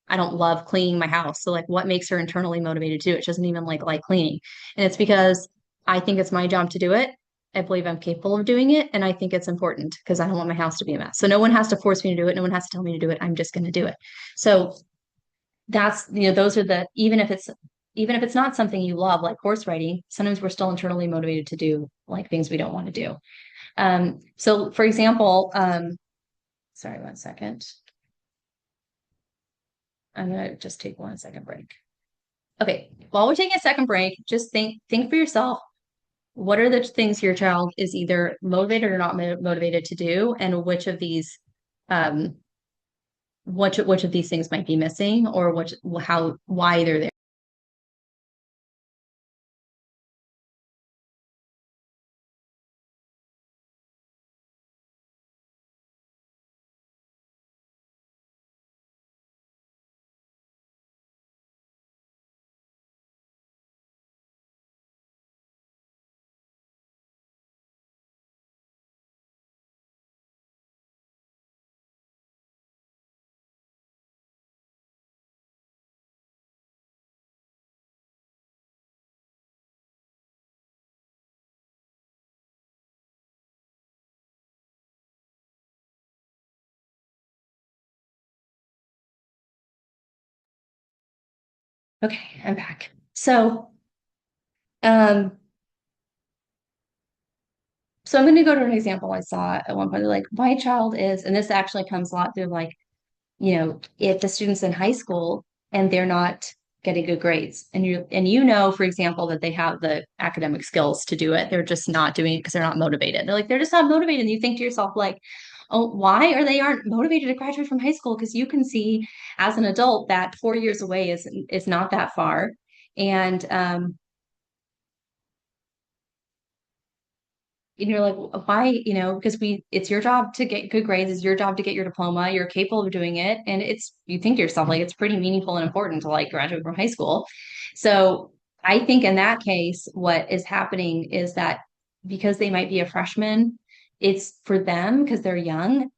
Speaker 2: I don't love cleaning my house. So like what makes her internally motivated to do it? She doesn't even like cleaning. And it's because I think it's my job to do it. I believe I'm capable of doing it. And I think it's important because I don't want my house to be a mess. So no one has to force me to do it. No one has to tell me to do it. I'm just going to do it. So that's, those are the, even if it's not something you love, like horse riding, sometimes we're still internally motivated to do like things we don't want to do. So for example, sorry, 1 second. I'm gonna just take 1 second break. Okay, while we're taking a second break, just think for yourself. What are the things your child is either motivated or not motivated to do, and um, which of these things might be missing, or why they're there. Okay, I'm back. Um, so I'm going to go to an example I saw at one point. Like my child is, and this actually comes a lot through like if the student's in high school and they're not getting good grades, and for example, that they have the academic skills to do it, they're just not doing it because they're not motivated. They're just not motivated. And you think to yourself, like, oh, why are they aren't motivated to graduate from high school? Because you can see as an adult that 4 years away is not that far. And and you're like, why, because it's your job to get good grades, it's your job to get your diploma, you're capable of doing it. And you think to yourself, like, it's pretty meaningful and important to like graduate from high school. So I think in that case, what is happening is that because they might be a freshman, it's for them because they're young.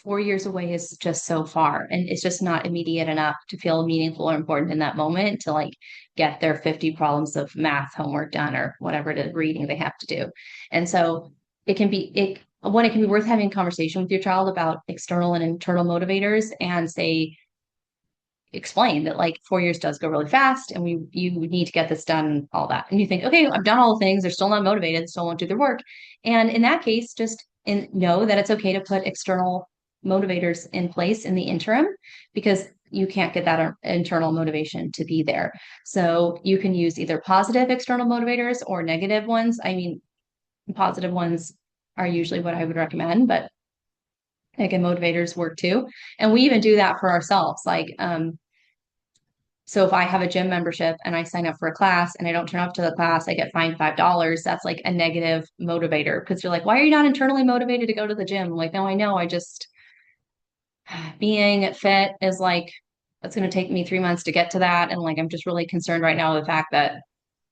Speaker 2: 4 years away is just so far, and it's just not immediate enough to feel meaningful or important in that moment to like get their 50 problems of math homework done or whatever it is reading they have to do. And so it can be worth having a conversation with your child about external and internal motivators and say explain that like 4 years does go really fast and you need to get this done, all that. And you think, okay, I've done all the things, they're still not motivated, still won't do their work. And in that case, know that it's okay to put external motivators in place in the interim because you can't get that internal motivation to be there. So you can use either positive external motivators or negative ones. I mean, positive ones are usually what I would recommend, but again, motivators work too. And we even do that for ourselves. So if I have a gym membership and I sign up for a class and I don't turn up to the class, I get fined $5. That's like a negative motivator because you're like, why are you not internally motivated to go to the gym? I'm like, no, I know. I just being fit is like, it's going to take me 3 months to get to that. And like, I'm just really concerned right now with the fact that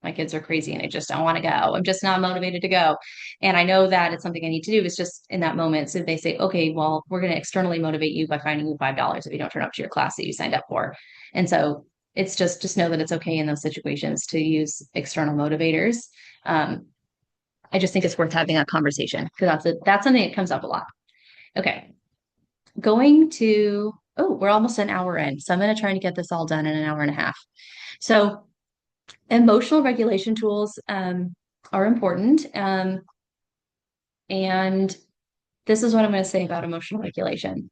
Speaker 2: my kids are crazy and I just don't want to go. I'm just not motivated to go. And I know that it's something I need to do. It's just in that moment. So they say, okay, well, we're going to externally motivate you by finding you $5 if you don't turn up to your class that you signed up for. And so it's just know that it's okay in those situations to use external motivators. Um, I just think it's worth having that conversation because that's something that comes up a lot. Okay. We're almost an hour in. So I'm going to try to get this all done in an hour and a half. So emotional regulation tools are important. And this is what I'm going to say about emotional regulation.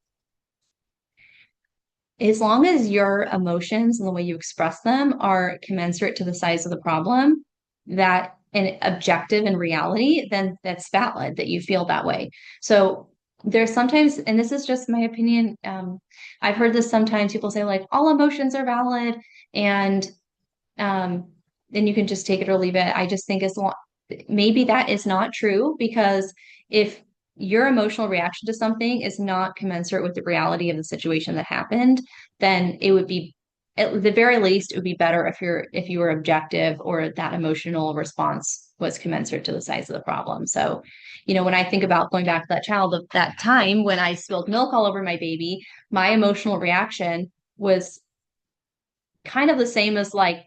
Speaker 2: As long as your emotions and the way you express them are commensurate to the size of the problem, that and objective in reality, then that's valid that you feel that way. So there's sometimes, and this is just my opinion, I've heard this sometimes people say like all emotions are valid and then you can just take it or leave it. I just think maybe that is not true because if your emotional reaction to something is not commensurate with the reality of the situation that happened, then it would be, at the very least, it would be better if you were objective, or that emotional response was commensurate to the size of the problem. So, when I think about going back to that child of that time when I spilled milk all over my baby, my emotional reaction was kind of the same as like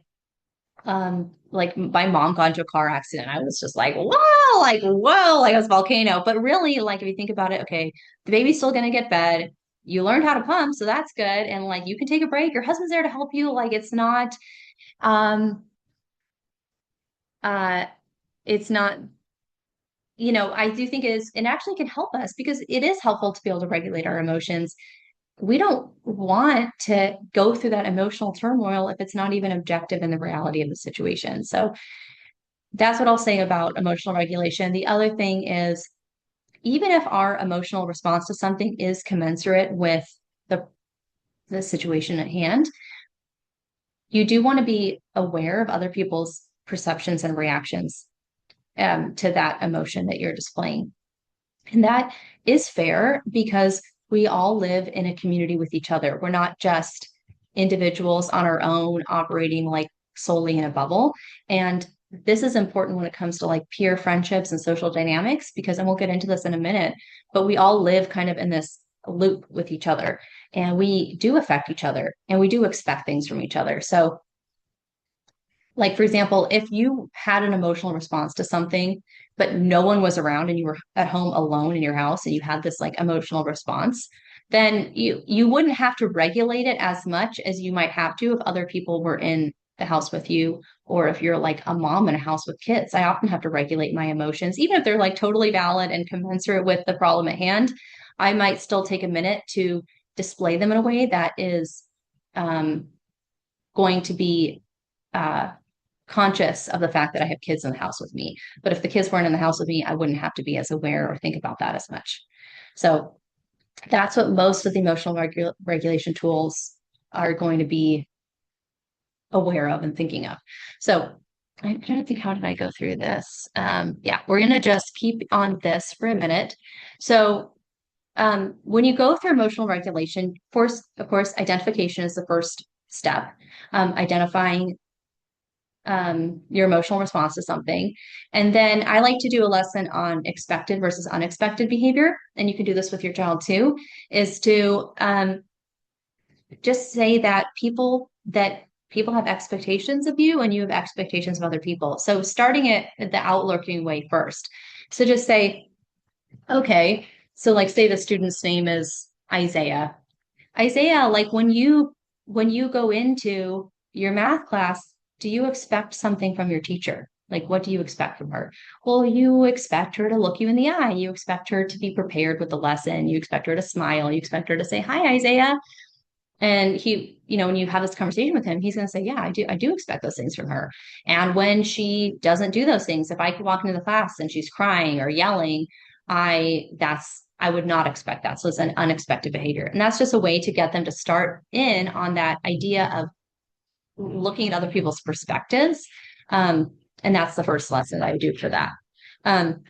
Speaker 2: my mom got into a car accident. I was just like, whoa, like it was a volcano. But really, like if you think about it, okay, the baby's still gonna get fed. You learned how to pump, so that's good. And like you can take a break. Your husband's there to help you. Like um uh it's not, I do think it actually can help us because it is helpful to be able to regulate our emotions. We don't want to go through that emotional turmoil if it's not even objective in the reality of the situation. So that's what I'll say about emotional regulation. The other thing is, even if our emotional response to something is commensurate with the, the situation at hand, you do want to be aware of other people's perceptions and reactions to that emotion that you're displaying. And that is fair because we all live in a community with each other. We're not just individuals on our own operating like solely in a bubble. And this is important when it comes to like peer friendships and social dynamics, because, and we'll get into this in a minute, but we all live kind of in this loop with each other, and we do affect each other, and we do expect things from each other. So, like, for example, if you had an emotional response to something, but no one was around and you were at home alone in your house and you had this like emotional response, then you wouldn't have to regulate it as much as you might have to if other people were in the house with you, or if you're like a mom in a house with kids. I often have to regulate my emotions, even if they're like totally valid and commensurate with the problem at hand. I might still take a minute to display them in a way that is um, going to be uh, conscious of the fact that I have kids in the house with me. But if the kids weren't in the house with me, I wouldn't have to be as aware or think about that as much. So that's what most of the emotional regulation tools are going to be aware of and thinking of. So I'm trying to think, how did I go through this? Yeah, we're going to just keep on this for a minute. So when you go through emotional regulation, of course, identification is the first step. Identifying your emotional response to something. And then I like to do a lesson on expected versus unexpected behavior. And you can do this with your child too, is to just say that people have expectations of you and you have expectations of other people. So starting it the outlooking way first. So just say, okay, so like say the student's name is Isaiah. Isaiah, like when you go into your math class, do you expect something from your teacher? Like, what do you expect from her? Well, you expect her to look you in the eye. You expect her to be prepared with the lesson. You expect her to smile. You expect her to say, "Hi, Isaiah." And when you have this conversation with him, he's going to say, "Yeah, I do expect those things from her." And when she doesn't do those things, if I could walk into the class and she's crying or yelling, I would not expect that. So it's an unexpected behavior. And that's just a way to get them to start in on that idea of looking at other people's perspectives. And that's the first lesson I would do for that. Um,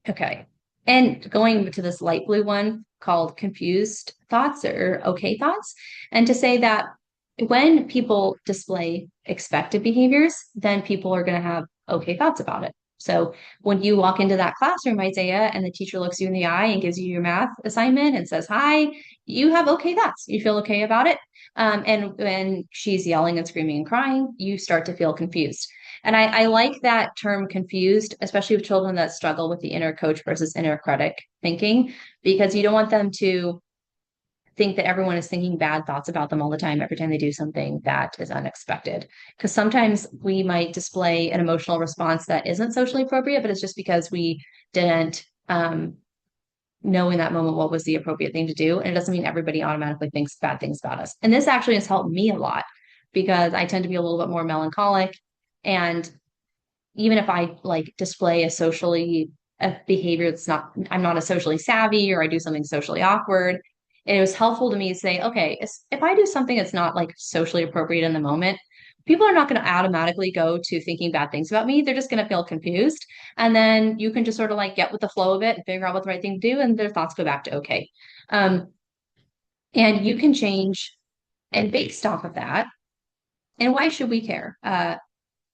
Speaker 2: okay. And going to this light blue one called confused thoughts or okay thoughts, and to say that when people display expected behaviors, then people are going to have okay thoughts about it. So when you walk into that classroom, Isaiah, and the teacher looks you in the eye and gives you your math assignment and says, "Hi," you have okay thoughts. You feel okay about it. And when she's yelling and screaming and crying, you start to feel confused. And I like that term confused, especially with children that struggle with the inner coach versus inner critic thinking, because you don't want them to think that everyone is thinking bad thoughts about them all the time every time they do something that is unexpected. Because sometimes we might display an emotional response that isn't socially appropriate, but it's just because we didn't know in that moment what was the appropriate thing to do. And it doesn't mean everybody automatically thinks bad things about us. And this actually has helped me a lot because I tend to be a little bit more melancholic. And even if I like display a behavior that's not, I'm not a socially savvy, or I do something socially awkward, it was helpful to me to say, okay, if I do something that's not like socially appropriate in the moment, people are not going to automatically go to thinking bad things about me. They're just going to feel confused. And then you can just sort of like get with the flow of it and figure out what the right thing to do. And their thoughts go back to okay. Um, and you can change and based off of that. And why should we care?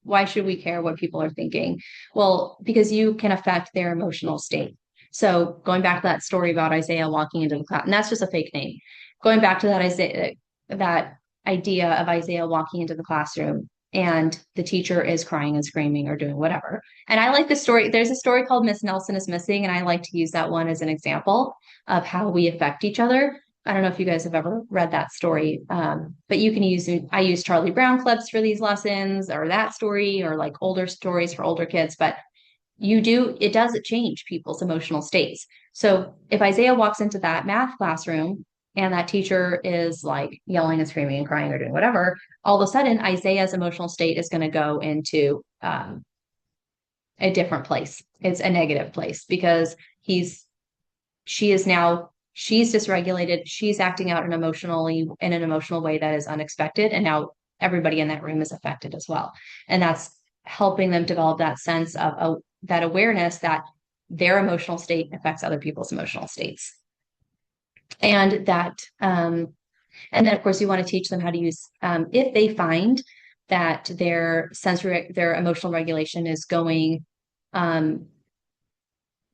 Speaker 2: Why should we care what people are thinking? Well, because you can affect their emotional state. So going back to that story about Isaiah walking into the class, and that's just a fake name. Going back to that Isaiah, that idea of Isaiah walking into the classroom and the teacher is crying and screaming or doing whatever. And I like the story. There's a story called Miss Nelson is Missing, and I like to use that one as an example of how we affect each other. I don't know if you guys have ever read that story, but you can I use Charlie Brown clips for these lessons or that story or like older stories for older kids, but it does change people's emotional states. So if Isaiah walks into that math classroom and that teacher is like yelling and screaming and crying or doing whatever, all of a sudden Isaiah's emotional state is going to go into a different place. It's a negative place because she's dysregulated. She's acting out in an emotional way that is unexpected. And now everybody in that room is affected as well. And that's helping them develop that sense of that awareness that their emotional state affects other people's emotional states. And then of course you want to teach them how to use, if they find that their emotional regulation is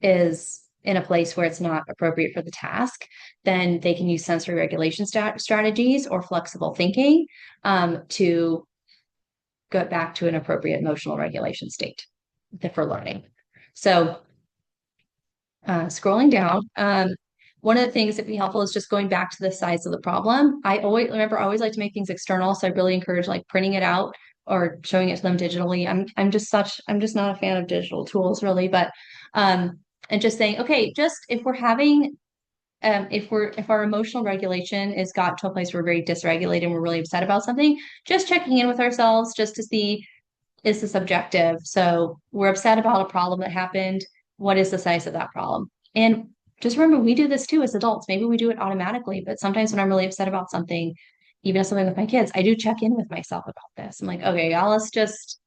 Speaker 2: is in a place where it's not appropriate for the task, then they can use sensory regulation strategies or flexible thinking to go back to an appropriate emotional regulation state for learning. So scrolling down, one of the things that would be helpful is just going back to the size of the problem. I always like to make things external. So I really encourage like printing it out or showing it to them digitally. I'm just not a fan of digital tools really, but and just saying, okay, just if we're having if our emotional regulation is got to a place where we're very dysregulated and we're really upset about something, just checking in with ourselves just to see, is this objective? So we're upset about a problem that happened. What is the size of that problem? And just remember, we do this too as adults. Maybe we do it automatically, but sometimes when I'm really upset about something, even something with my kids, I do check in with myself about this. I'm like, okay, y'all, let's just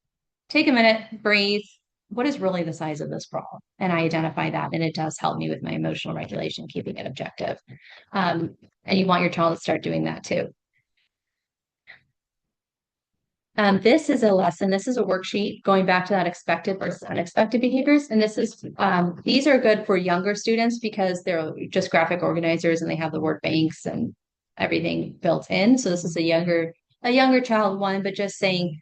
Speaker 2: take a minute, breathe. What is really the size of this problem? And I identify that, and it does help me with my emotional regulation, keeping it objective. And you want your child to start doing that too. This is a lesson. This is a worksheet going back to that expected versus unexpected behaviors. And these are good for younger students because they're just graphic organizers and they have the word banks and everything built in. So this is a younger child one, but just saying,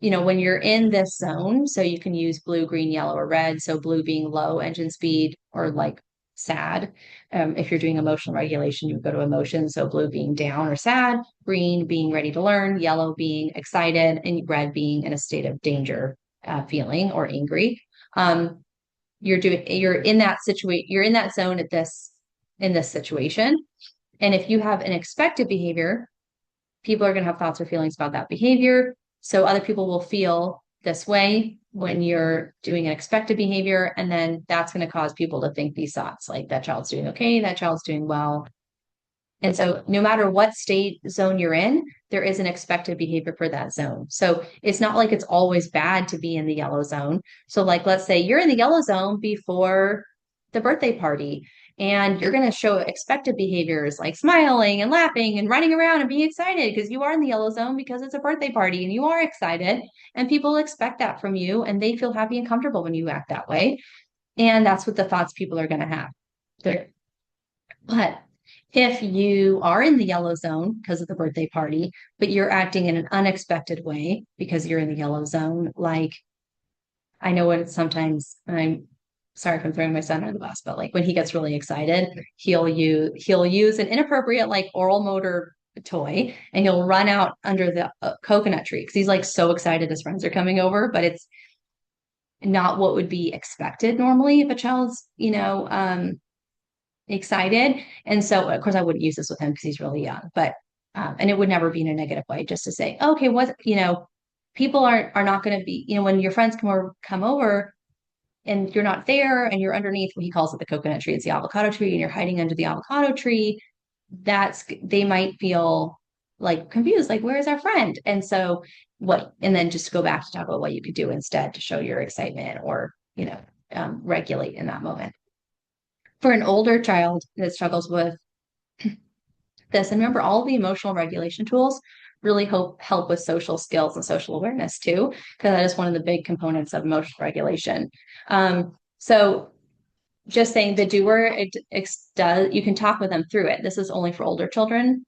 Speaker 2: when you're in this zone, so you can use blue, green, yellow, or red. So blue being low engine speed or like sad. If you're doing emotional regulation, you go to emotion. So blue being down or sad, green being ready to learn, yellow being excited, and red being in a state of danger, feeling or angry. You're in that situation. You're in that zone in this situation. And if you have an expected behavior, people are going to have thoughts or feelings about that behavior. So other people will feel this way when you're doing an expected behavior. And then that's going to cause people to think these thoughts like that child's doing okay, that child's doing well. And so no matter what state zone you're in, there is an expected behavior for that zone. So it's not like it's always bad to be in the yellow zone. So like, let's say you're in the yellow zone before the birthday party and you're going to show expected behaviors like smiling and laughing and running around and being excited because you are in the yellow zone because it's a birthday party and you are excited and people expect that from you and they feel happy and comfortable when you act that way. And that's what the thoughts people are going to have. But if you are in the yellow zone because of the birthday party, but you're acting in an unexpected way because you're in the yellow zone, like I know what it's sometimes, I'm sorry if I'm throwing my son under the bus, but like when he gets really excited, he'll use an inappropriate like oral motor toy and he'll run out under the coconut tree because he's like so excited his friends are coming over, but it's not what would be expected normally if a child's, excited. And so of course I wouldn't use this with him because he's really young, but and it would never be in a negative way, just to say, okay, people are not going to be, when your friends come over and you're not there and you're underneath what he calls it the coconut tree, it's the avocado tree, and you're hiding under the avocado tree, they might feel like confused, like, where's our friend? And so and then just go back to talk about what you could do instead to show your excitement or, regulate in that moment. For an older child that struggles with this, and remember, all the emotional regulation tools really help with social skills and social awareness too, because that is one of the big components of emotional regulation. So just saying the doer, does, you can talk with them through it. This is only for older children,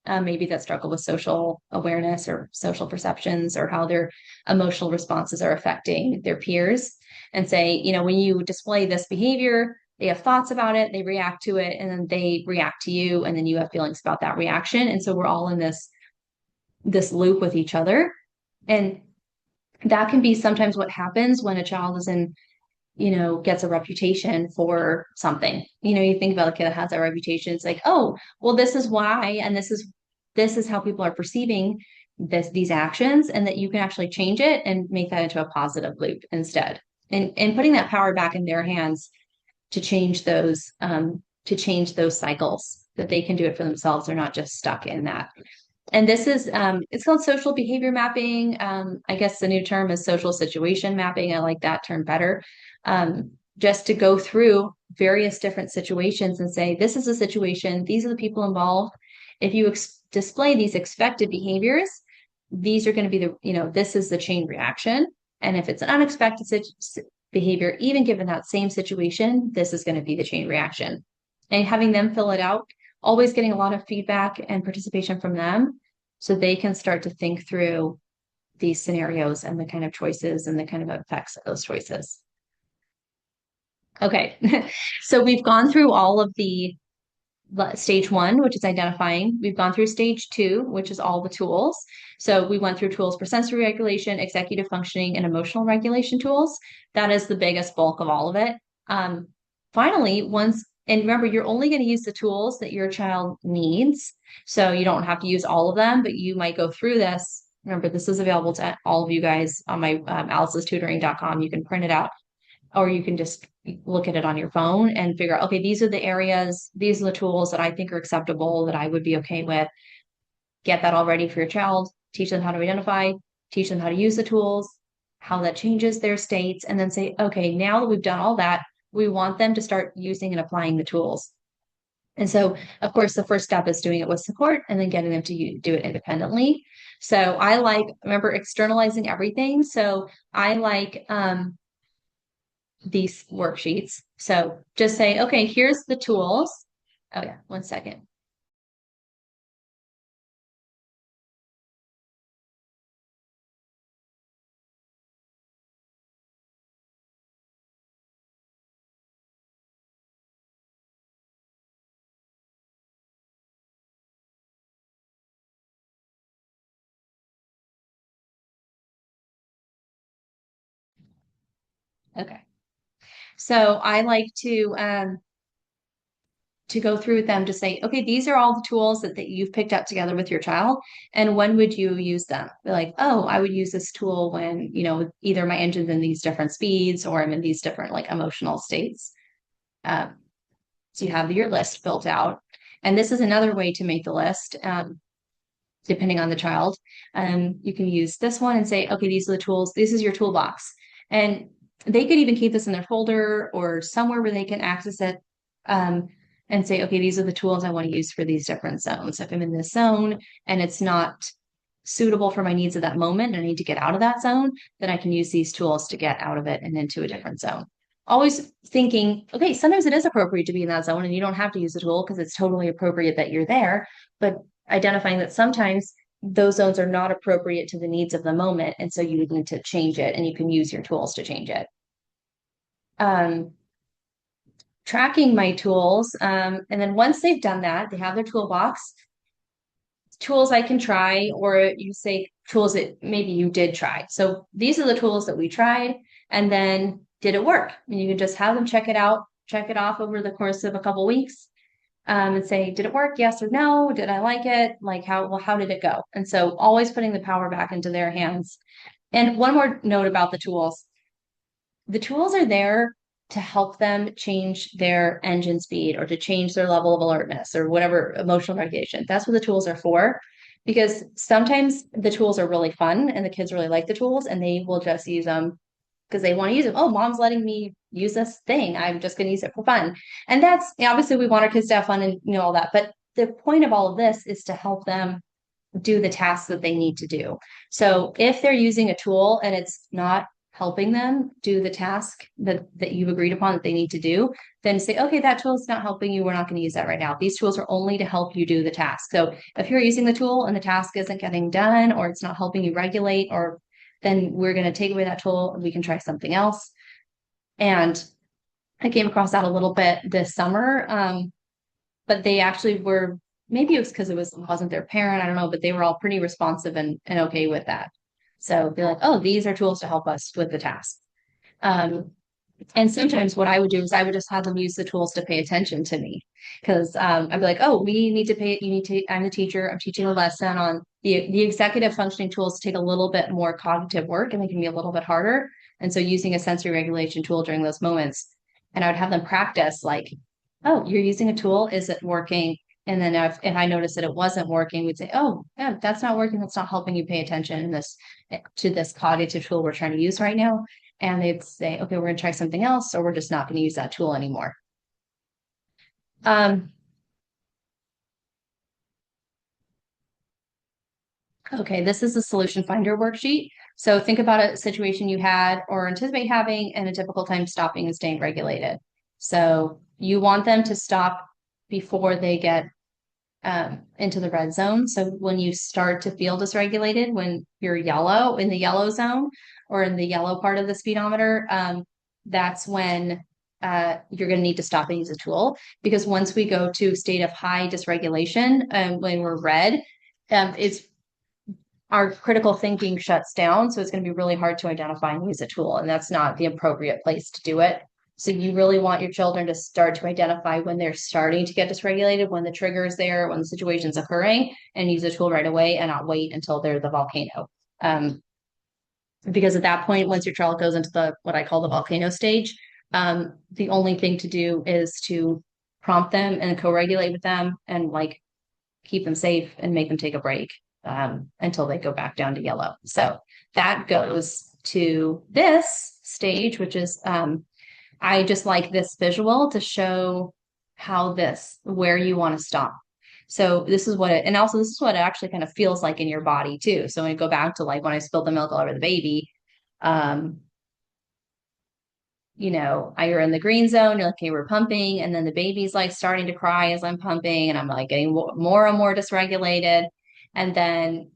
Speaker 2: maybe that struggle with social awareness or social perceptions or how their emotional responses are affecting their peers, and say, when you display this behavior, they have thoughts about it, they react to it, and then they react to you, and then you have feelings about that reaction. And so we're all in this loop with each other. And that can be sometimes what happens when a child is in, gets a reputation for something. You think about a kid that has that reputation, it's like, oh, well, this is why, and this is how people are perceiving these actions, and that you can actually change it and make that into a positive loop instead. And putting that power back in their hands to change those cycles, that they can do it for themselves. They're not just stuck in that. And this is, it's called social behavior mapping. I guess the new term is social situation mapping. I like that term better. Just to go through various different situations and say, this is a situation, these are the people involved. If you display these expected behaviors, these are going to be this is the chain reaction. And if it's an unexpected behavior, even given that same situation, this is going to be the chain reaction. And having them fill it out, always getting a lot of feedback and participation from them, so they can start to think through these scenarios and the kind of choices and the kind of effects of those choices. Okay, so we've gone through all of the stage 1, which is identifying. We've gone through stage 2, which is all the tools. So we went through tools for sensory regulation, executive functioning, and emotional regulation tools. That is the biggest bulk of all of it. Finally, and remember, you're only going to use the tools that your child needs. So you don't have to use all of them, but you might go through this. Remember, this is available to all of you guys on my alicestutoring.com. You can print it out, or you can just look at it on your phone and figure out, okay, these are the areas, these are the tools that I think are acceptable, that I would be okay with. Get that all ready for your child, teach them how to identify, teach them how to use the tools, how that changes their states, and then say, okay, now that we've done all that, we want them to start using and applying the tools. And so, of course, the first step is doing it with support and then getting them to do it independently. So I remember, externalizing everything. So I like these worksheets. So just say, okay, here's the tools. Oh yeah, 1 second. Okay. So I like to go through with them to say, okay, these are all the tools that you've picked up together with your child. And when would you use them? They're like, oh, I would use this tool when, either my engine's in these different speeds or I'm in these different like emotional states. So you have your list built out. And this is another way to make the list, depending on the child. You can use this one and say, okay, these are the tools. This is your toolbox. And they could even keep this in their folder or somewhere where they can access it. And say, okay, these are the tools I want to use for these different zones. If I'm in this zone and it's not suitable for my needs at that moment, and I need to get out of that zone, then I can use these tools to get out of it and into a different zone. Always thinking, okay, sometimes it is appropriate to be in that zone and you don't have to use the tool because it's totally appropriate that you're there, but identifying that sometimes those zones are not appropriate to the needs of the moment. And so you would need to change it, and you can use your tools to change it. Tracking my tools. And then once they've done that, they have their toolbox, tools I can try, or you say tools that maybe you did try. So these are the tools that we tried, and then did it work? And you can just have them check it out, check it off over the course of a couple weeks, and say, did it work? Yes or no? Did I like it? Like how did it go? And so always putting the power back into their hands. And one more note about the tools. The tools are there to help them change their engine speed or to change their level of alertness or whatever emotional regulation. That's what the tools are for. because sometimes the tools are really fun and the kids really like the tools and they will just use them because they want to use them. Oh, mom's letting me use this thing. I'm just going to use it for fun. And that's obviously we want our kids to have fun and all that. But the point of all of this is to help them do the tasks that they need to do. So if they're using a tool and it's not helping them do the task that you've agreed upon that they need to do, then say, okay, that tool is not helping you. We're not going to use that right now. These tools are only to help you do the task. So if you're using the tool and the task isn't getting done or it's not helping you regulate, or then we're going to take away that tool and we can try something else. And I came across that a little bit this summer. But they actually were, maybe it was because wasn't their parent, I don't know, but they were all pretty responsive and okay with that. So they're like, oh, these are tools to help us with the task. And sometimes what I would do is I would just have them use the tools to pay attention to me. Because I'd be like, oh, I'm the teacher, I'm teaching a lesson on the executive functioning tools take a little bit more cognitive work and they can be a little bit harder. And so using a sensory regulation tool during those moments, and I would have them practice like, oh, you're using a tool, is it working? And then if I noticed that it wasn't working, we'd say, oh, yeah, that's not working. That's not helping you pay attention to this cognitive tool we're trying to use right now. And they'd say, okay, we're going to try something else, or we're just not going to use that tool anymore. Okay, this is the solution finder worksheet. So think about a situation you had or anticipate having and a difficult time stopping and staying regulated. So you want them to stop before they get into the red zone. So when you start to feel dysregulated, when you're yellow in the yellow zone or in the yellow part of the speedometer, that's when you're going to need to stop and use a tool. Because once we go to state of high dysregulation, when we're red, it's our critical thinking shuts down. So it's going to be really hard to identify and use a tool. And that's not the appropriate place to do it. So you really want your children to start to identify when they're starting to get dysregulated, when the trigger is there, when the situation's occurring, and use a tool right away and not wait until they're the volcano. Because at that point, once your child goes into what I call the volcano stage, the only thing to do is to prompt them and co-regulate with them and like keep them safe and make them take a break until they go back down to yellow. So that goes to this stage, which is I just like this visual to show where you want to stop. So this is and also this is what it actually kind of feels like in your body too. So when you go back to like when I spilled the milk all over the baby, you're in the green zone, you're like, okay, we're pumping. And then the baby's like starting to cry as I'm pumping and I'm like getting more and more dysregulated. And then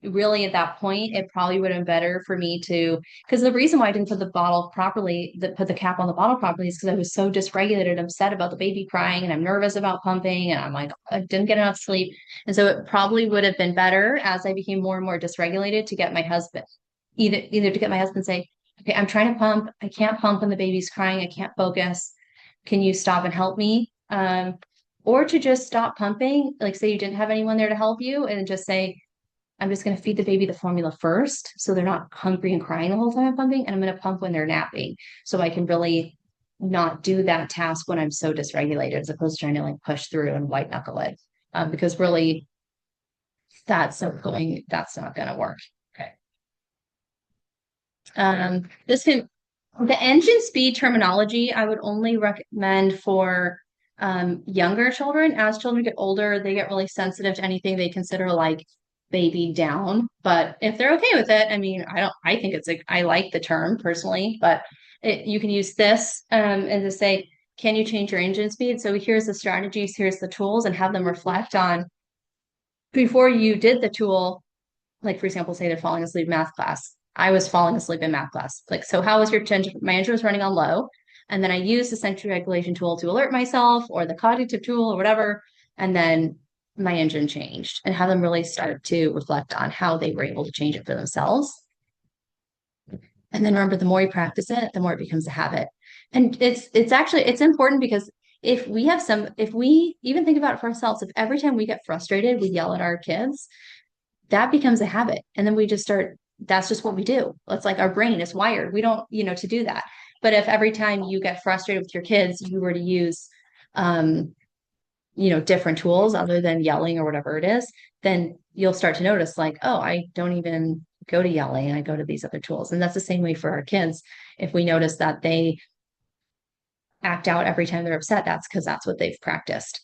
Speaker 2: really at that point, it probably would have been better for me because the reason why I didn't put the bottle properly, put the cap on the bottle properly is because I was so dysregulated, upset about the baby crying and I'm nervous about pumping and I'm like, I didn't get enough sleep. And so it probably would have been better as I became more and more dysregulated to get my husband, either to get my husband say, okay, I'm trying to pump. I can't pump when the baby's crying. I can't focus. Can you stop and help me? Or to just stop pumping, like say you didn't have anyone there to help you and just say, I'm just going to feed the baby the formula first. So they're not hungry and crying the whole time I'm pumping. And I'm going to pump when they're napping. So I can really not do that task when I'm so dysregulated as opposed to trying to like push through and white knuckle it. Because really that's not going to work. Okay. The engine speed terminology, I would only recommend for younger children. As children get older, they get really sensitive to anything they consider like baby down. But if they're okay with it, I mean, I think I like the term personally, but you can use this and to say, can you change your engine speed? So here's the strategies, here's the tools, and have them reflect on before you did the tool, like for example, say they're falling asleep in math class. I was falling asleep in math class. Like, so how was my engine was running on low. And then I used the sensory regulation tool to alert myself or the cognitive tool or whatever. And then my engine changed and have them really start to reflect on how they were able to change it for themselves. And then remember, the more you practice it, the more it becomes a habit. And it's important because if we even think about it for ourselves, if every time we get frustrated, we yell at our kids, that becomes a habit. And then we just that's just what we do. It's like our brain is wired. We don't, to do that. But if every time you get frustrated with your kids, you were to use different tools other than yelling or whatever it is, then you'll start to notice like, oh, I don't even go to yelling. I go to these other tools. And that's the same way for our kids. If we notice that they act out every time they're upset, that's because that's what they've practiced.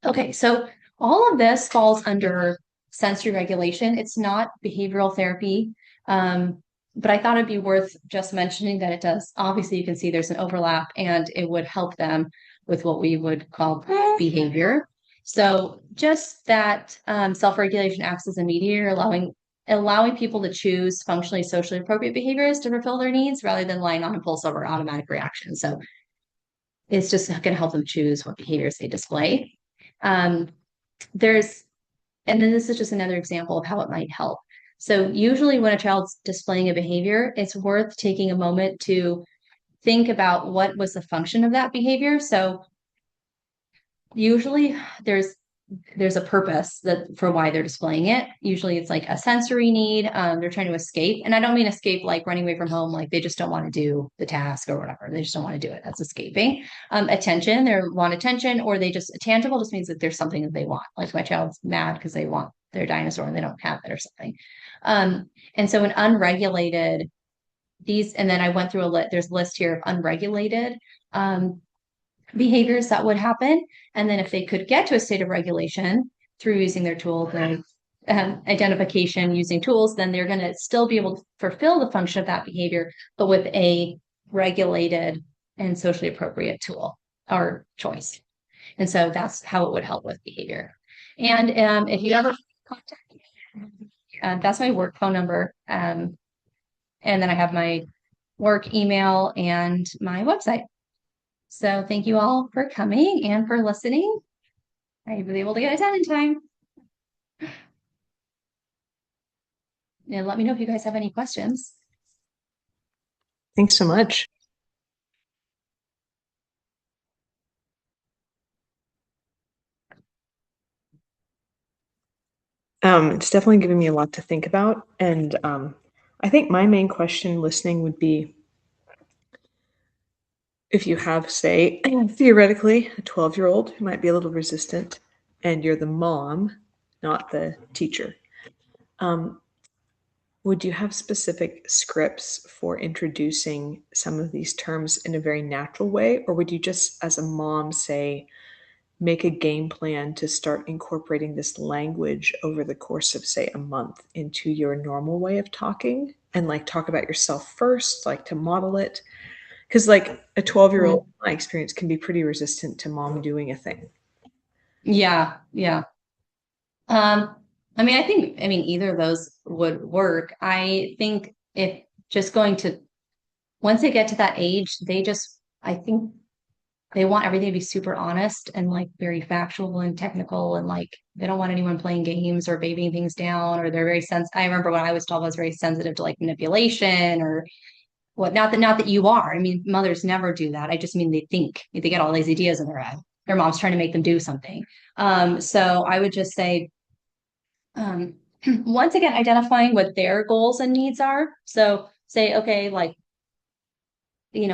Speaker 2: Okay, so all of this falls under sensory regulation. It's not behavioral therapy. But I thought it'd be worth just mentioning that it does. Obviously, you can see there's an overlap and it would help them with what we would call behavior. So just that self-regulation acts as a mediator, allowing people to choose functionally socially appropriate behaviors to fulfill their needs rather than relying on impulsive or automatic reactions. So it's just going to help them choose what behaviors they display. Um, there's, and then this is just another example of how it might help. So usually when a child's displaying a behavior, it's worth taking a moment to think about what was the function of that behavior. So usually there's a purpose that for why they're displaying it. Usually it's like a sensory need. They're trying to escape. And I don't mean escape like running away from home, like they just don't want to do the task or whatever. They just don't want to do it. That's escaping. Attention, they want attention, or they just tangible just means that there's something that they want. Like my child's mad because they want their dinosaur and they don't have it or something. And so an unregulated these, and then I went through there's a list here of unregulated behaviors that would happen. And then if they could get to a state of regulation through using their tools and identification using tools, then they're going to still be able to fulfill the function of that behavior, but with a regulated and socially appropriate tool or choice. And so that's how it would help with behavior. And if you ever contact me, that's my work phone number. And then I have my work email and my website. So thank you all for coming and for listening. I was able to get it done in time. And let me know if you guys have any questions.
Speaker 1: Thanks so much. It's definitely giving me a lot to think about. And I think my main question listening would be if you have, say, theoretically, a 12-year-old who might be a little resistant, and you're the mom, not the teacher, would you have specific scripts for introducing some of these terms in a very natural way? Or would you just, as a mom, say, make a game plan to start incorporating this language over the course of, say, a month into your normal way of talking and like talk about yourself first, like to model it? Because like a 12-year-old, my experience, can be pretty resistant to mom doing a thing.
Speaker 2: Yeah, yeah. I mean, either of those would work. I think if just going to once they get to that age, I think they want everything to be super honest and like very factual and technical and like they don't want anyone playing games or babying things down or they're very I remember when I was 12, I was very sensitive to like manipulation or what not that you are. I mean, mothers never do that. I just mean they get all these ideas in their head. Their mom's trying to make them do something. So I would just say um, once again, identifying what their goals and needs are. So say, okay, like,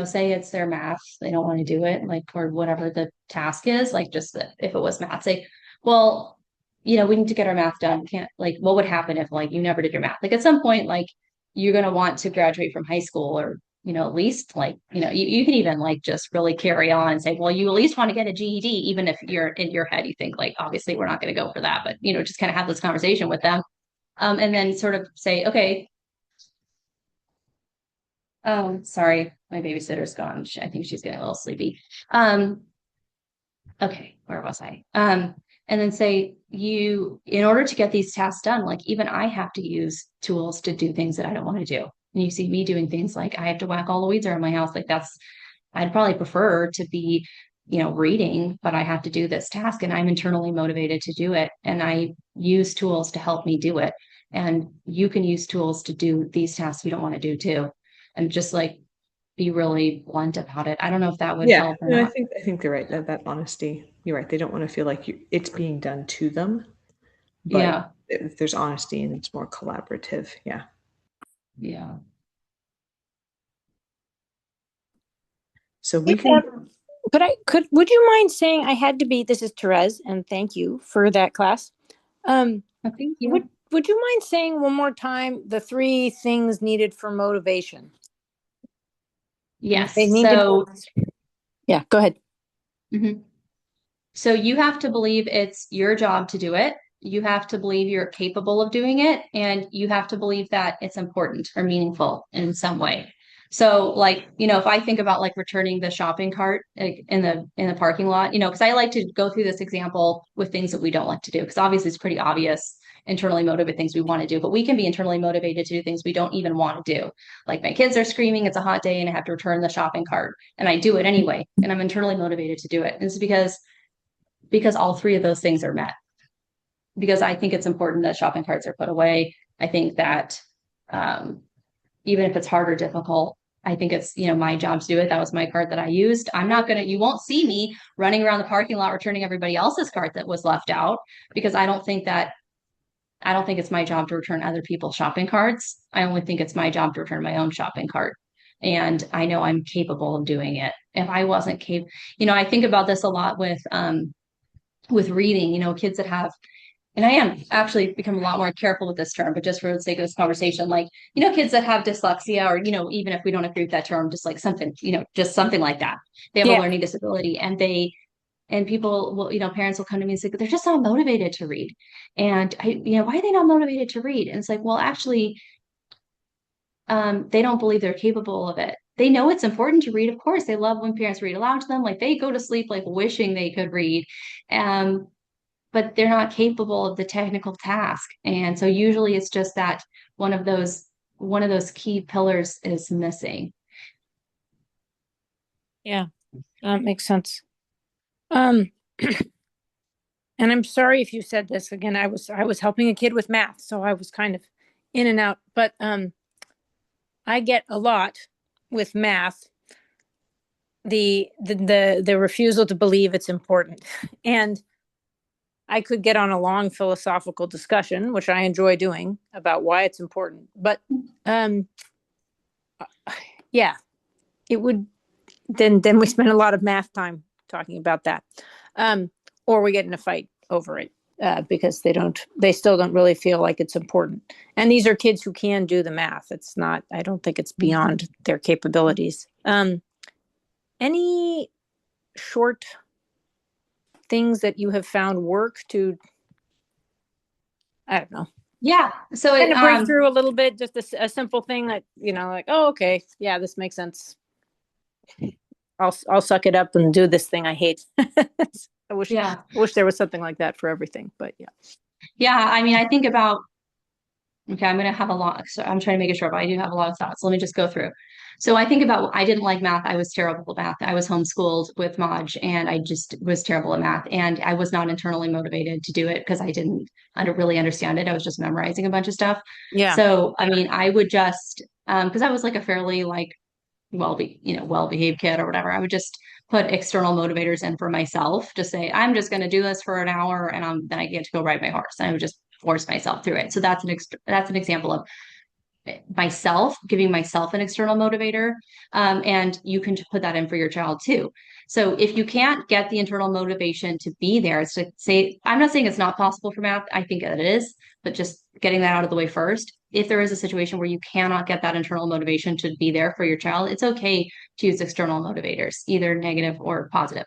Speaker 2: say it's their math, they don't want to do it, like, or whatever the task is, like just if it was math, say, well, we need to get our math done. Can't like, what would happen if like you never did your math? Like at some point, like you're gonna want to graduate from high school or at least like, you can even like just really carry on and say, well, you at least want to get a GED, even if you're in your head, you think like, obviously we're not going to go for that, but just kind of have this conversation with them. And then sort of say, okay, oh, sorry, my babysitter's gone. I think she's getting a little sleepy. Okay, where was I? And then say in order to get these tasks done, like even I have to use tools to do things that I don't want to do. And you see me doing things like I have to whack all the weeds around my house. Like I'd probably prefer to be, reading, but I have to do this task and I'm internally motivated to do it. And I use tools to help me do it. And you can use tools to do these tasks you don't want to do too. And just like be really blunt about it. I don't know if that would
Speaker 1: Yeah,
Speaker 2: help or
Speaker 1: no,
Speaker 2: not.
Speaker 1: I think they're right. That honesty, you're right. They don't want to feel like it's being done to them, but
Speaker 2: Yeah.
Speaker 1: if there's honesty and it's more collaborative, yeah.
Speaker 2: Yeah.
Speaker 1: So we can
Speaker 3: Would you mind saying I had to be, this is Therese, and thank you for that class.
Speaker 2: Oh, thank
Speaker 3: Would,
Speaker 2: you.
Speaker 3: would you mind saying one more time the three things needed for motivation? They
Speaker 2: Yes.
Speaker 3: need to
Speaker 2: So,
Speaker 3: be, yeah, go ahead.
Speaker 2: mhm. So you have to believe it's your job to do it. You have to believe you're capable of doing it, and you have to believe that it's important or meaningful in some way. So, like, if I think about like returning the shopping cart like, in the parking lot, because I like to go through this example with things that we don't like to do, because obviously it's pretty obvious internally motivated things we want to do, but we can be internally motivated to do things we don't even want to do. Like my kids are screaming, it's a hot day, and I have to return the shopping cart, and I do it anyway, and I'm internally motivated to do it. And it's because all three of those things are met. Because I think it's important that shopping carts are put away. I think that um, even if it's hard or difficult, I think it's my job to do it. That was my cart that I used. I'm not gonna. You won't see me running around the parking lot returning everybody else's cart that was left out because I don't think it's my job to return other people's shopping carts. I only think it's my job to return my own shopping cart. And I know I'm capable of doing it. If I wasn't capable, I think about this a lot with reading, kids that have, and I am actually become a lot more careful with this term, but just for the sake of this conversation, like, kids that have dyslexia or, even if we don't agree with that term, just like something, just something like that. They have a
Speaker 3: Yeah.
Speaker 2: learning disability and people will, parents will come to me and say, they're just not motivated to read. And why are they not motivated to read? And it's like, well, actually, they don't believe they're capable of it. They know it's important to read. Of course, they love when parents read aloud to them. Like they go to sleep, like wishing they could read. Um, but they're not capable of the technical task. And so usually it's just that one of those key pillars is missing.
Speaker 3: Yeah, that makes sense. Um, and I'm sorry if you said this again. I was helping a kid with math, so I was kind of in and out. But I get a lot with math the refusal to believe it's important, and I could get on a long philosophical discussion, which I enjoy doing, about why it's important. But um, yeah, it would then we spend a lot of math time talking about that, or we get in a fight over it because they still don't really feel like it's important. And these are kids who can do the math. It's not. I don't think it's beyond their capabilities. Any short things that you have found work to, I don't know,
Speaker 2: Yeah. So
Speaker 3: kind of break through a little bit, just a simple thing that, like, oh, okay, yeah, this makes sense. I'll suck it up and do this thing I hate. I
Speaker 2: yeah.
Speaker 3: wish there was something like that for everything, but yeah.
Speaker 2: Yeah. I mean, I think about, okay, I'm going to have a lot. So I'm trying to make it short, but I do have a lot of thoughts. Let me just go through. So I think about, I didn't like math. I was terrible at math. I was homeschooled with Maj and I just was terrible at math. And I was not internally motivated to do it because I didn't really understand it. I was just memorizing a bunch of stuff.
Speaker 3: Yeah.
Speaker 2: So, I mean, I would just, because I was like a fairly like well-behaved kid or whatever, I would just put external motivators in for myself. Just say, I'm just going to do this for an hour and then I get to go ride my horse. And I would just force myself through it. So that's an example of myself giving myself an external motivator. And you can put that in for your child too. So if you can't get the internal motivation to be there, it's to say, I'm not saying it's not possible for math. I think it is, but just getting that out of the way first. If there is a situation where you cannot get that internal motivation to be there for your child, it's okay to use external motivators, either negative or positive.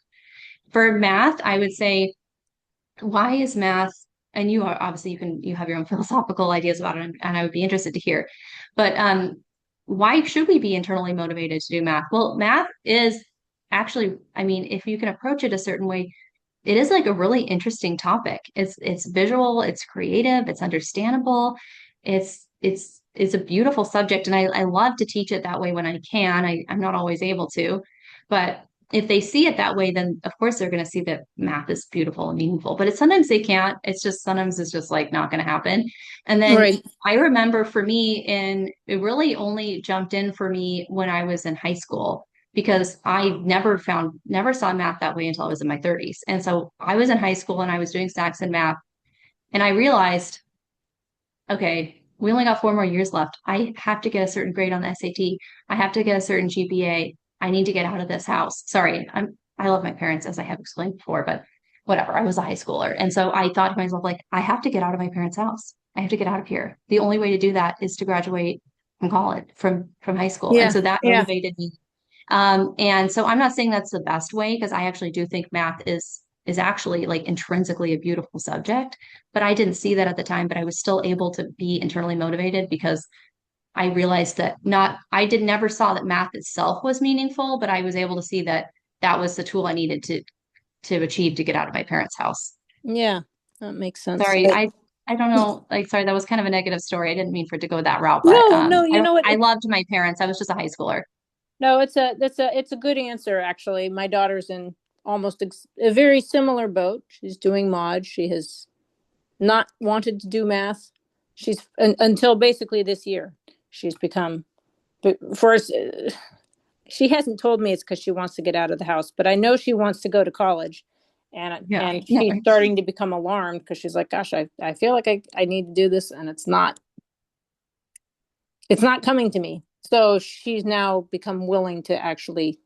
Speaker 2: For math, I would say, why is math, and you are obviously you have your own philosophical ideas about it, and I would be interested to hear, but why should we be internally motivated to do math? Well, math is actually, I mean, if you can approach it a certain way, it is like a really interesting topic. It's visual, it's creative, it's understandable, it's a beautiful subject, and I love to teach it that way when I can. I'm not always able to, but if they see it that way, then of course they're going to see that math is beautiful and meaningful. But sometimes they can't. It's just sometimes it's just like not going to happen. And then
Speaker 3: Right.
Speaker 2: I remember for me, and it really only jumped in for me when I was in high school because I never saw math that way until I was in my 30s. And so I was in high school and I was doing stacks in math, and I realized, okay, we only got 4 more years left. I have to get a certain grade on the SAT. I have to get a certain GPA. I need to get out of this house. Sorry, I love my parents, as I have explained before, but whatever. I was a high schooler. And so I thought to myself, like, I have to get out of my parents' house. I have to get out of here. The only way to do that is to graduate from college, from high school. And
Speaker 3: Yeah.
Speaker 2: so that
Speaker 3: Yeah.
Speaker 2: motivated me. And so I'm not saying that's the best way, because I actually do think math is actually like intrinsically a beautiful subject, but I didn't see that at the time, but I was still able to be internally motivated because I realized that not, I did never saw that math itself was meaningful, but I was able to see that that was the tool I needed to achieve to get out of my parents' house.
Speaker 3: Yeah. That makes sense.
Speaker 2: Sorry, I don't know, like sorry, that was kind of a negative story. I didn't mean for it to go that route, but
Speaker 3: No, no, you know what?
Speaker 2: I loved my parents. I was just a high schooler.
Speaker 3: No, it's a good answer actually. My daughter's in almost a very similar boat. She's doing mod. She has not wanted to do math. Until basically this year. She's become, but first, she hasn't told me it's because she wants to get out of the house, but I know she wants to go to college, and
Speaker 2: Yeah.
Speaker 3: she's starting to become alarmed because she's like, "Gosh, I feel like I need to do this, and it's not coming to me." So she's now become willing to actually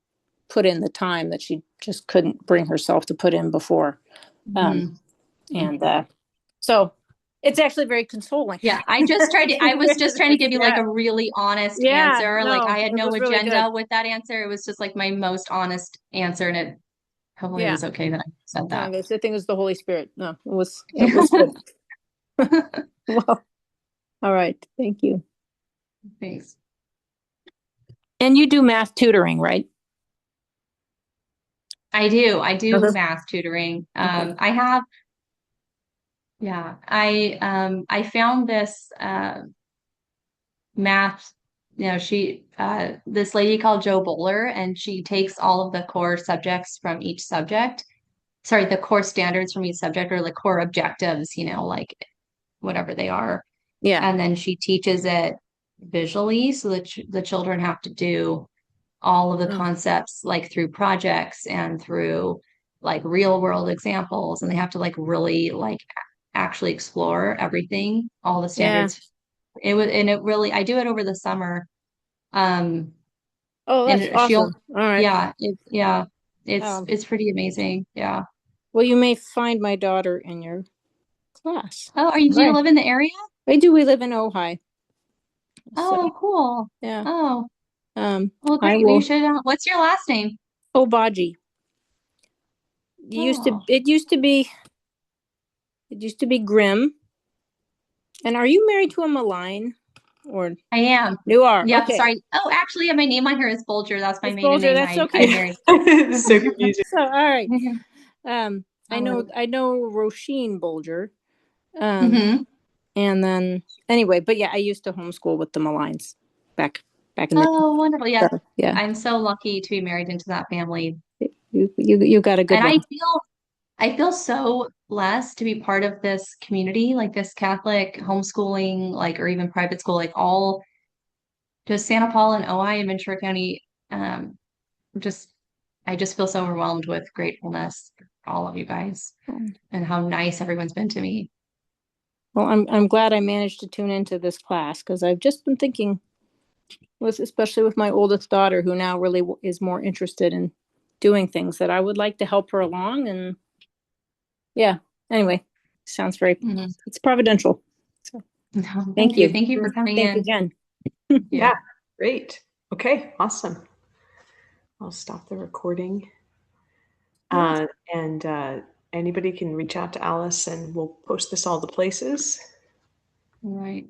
Speaker 3: put in the time that she just couldn't bring herself to put in before.
Speaker 2: Mhm.
Speaker 3: And so it's actually very consoling.
Speaker 2: Yeah, I was just trying to give you like
Speaker 3: Yeah.
Speaker 2: a really honest
Speaker 3: Yeah,
Speaker 2: answer. Like
Speaker 3: no,
Speaker 2: I had
Speaker 3: it
Speaker 2: no
Speaker 3: was really good.
Speaker 2: agenda with that answer. It was just like my most honest answer, and it hopefully it
Speaker 3: Yeah.
Speaker 2: was okay that I said
Speaker 3: No,
Speaker 2: that.
Speaker 3: I think it was the Holy Spirit. No, it was good. Well, all right. Thank you.
Speaker 2: Thanks.
Speaker 3: And you do math tutoring, right?
Speaker 2: I do
Speaker 3: Uh-huh.
Speaker 2: math tutoring.
Speaker 3: Okay.
Speaker 2: I have, yeah, I found this math, this lady called Jo Bowler, and she takes all of the core subjects from each subject. Sorry, the core standards from each subject, or the core objectives, like whatever they are.
Speaker 3: Yeah.
Speaker 2: And then she teaches it visually, so that the children have to do all of the
Speaker 3: Oh,
Speaker 2: concepts like through projects and through like real world examples, and they have to like really like actually explore everything, all the
Speaker 3: yeah.
Speaker 2: standards. It really, I do it over the summer. Um,
Speaker 3: Oh, that's
Speaker 2: and
Speaker 3: awesome.
Speaker 2: she'll,
Speaker 3: All right.
Speaker 2: yeah,
Speaker 3: Um,
Speaker 2: it's pretty amazing. Yeah.
Speaker 3: well, you may find my daughter in your class.
Speaker 2: Oh, do you
Speaker 3: Right.
Speaker 2: live in the area?
Speaker 3: I do. We live in Ojai. So,
Speaker 2: Oh, cool.
Speaker 3: yeah.
Speaker 2: Oh,
Speaker 3: Um,
Speaker 2: well,
Speaker 3: I
Speaker 2: great. We
Speaker 3: will.
Speaker 2: should, what's your last name?
Speaker 3: Obaji.
Speaker 2: Oh,
Speaker 3: It used to be Grimm. And are you married to a malign? Or
Speaker 2: I am.
Speaker 3: you are?
Speaker 2: Yep.
Speaker 3: Okay.
Speaker 2: Sorry. Oh, actually, yeah, my name on here is Bolger. That's my
Speaker 3: It's
Speaker 2: maiden
Speaker 3: Bulger.
Speaker 2: name.
Speaker 3: That's
Speaker 2: I
Speaker 3: okay.
Speaker 2: married.
Speaker 1: It's so confusing.
Speaker 3: So, all right. I know
Speaker 2: Oh.
Speaker 3: Roisin Bulger. Um,
Speaker 2: Hmm.
Speaker 3: and then anyway, but yeah, I used to homeschool with the Malines back in the
Speaker 2: Oh, wonderful. Yeah.
Speaker 3: so, yeah.
Speaker 2: I'm so lucky to be married into that family.
Speaker 3: You got a good
Speaker 2: And
Speaker 3: one.
Speaker 2: I feel so blessed to be part of this community, like this Catholic homeschooling, like, or even private school, like all just Santa Paula and Ojai and Ventura County. Um, just, I just feel so overwhelmed with gratefulness for all of you guys and how nice everyone's been to me.
Speaker 3: Well, I'm glad I managed to tune into this class because I've just been thinking especially with my oldest daughter who now really is more interested in doing things that I would like to help her along. And yeah, anyway, sounds very,
Speaker 2: Mhm.
Speaker 3: it's providential. So
Speaker 2: No,
Speaker 3: thank
Speaker 2: thank you.
Speaker 3: you.
Speaker 2: Thank you for coming
Speaker 3: Thank you
Speaker 2: in.
Speaker 3: again.
Speaker 1: Yeah, great. Okay, awesome. I'll stop the recording.
Speaker 3: Yes.
Speaker 1: And anybody can reach out to Alice and we'll post this all the places.
Speaker 2: All right.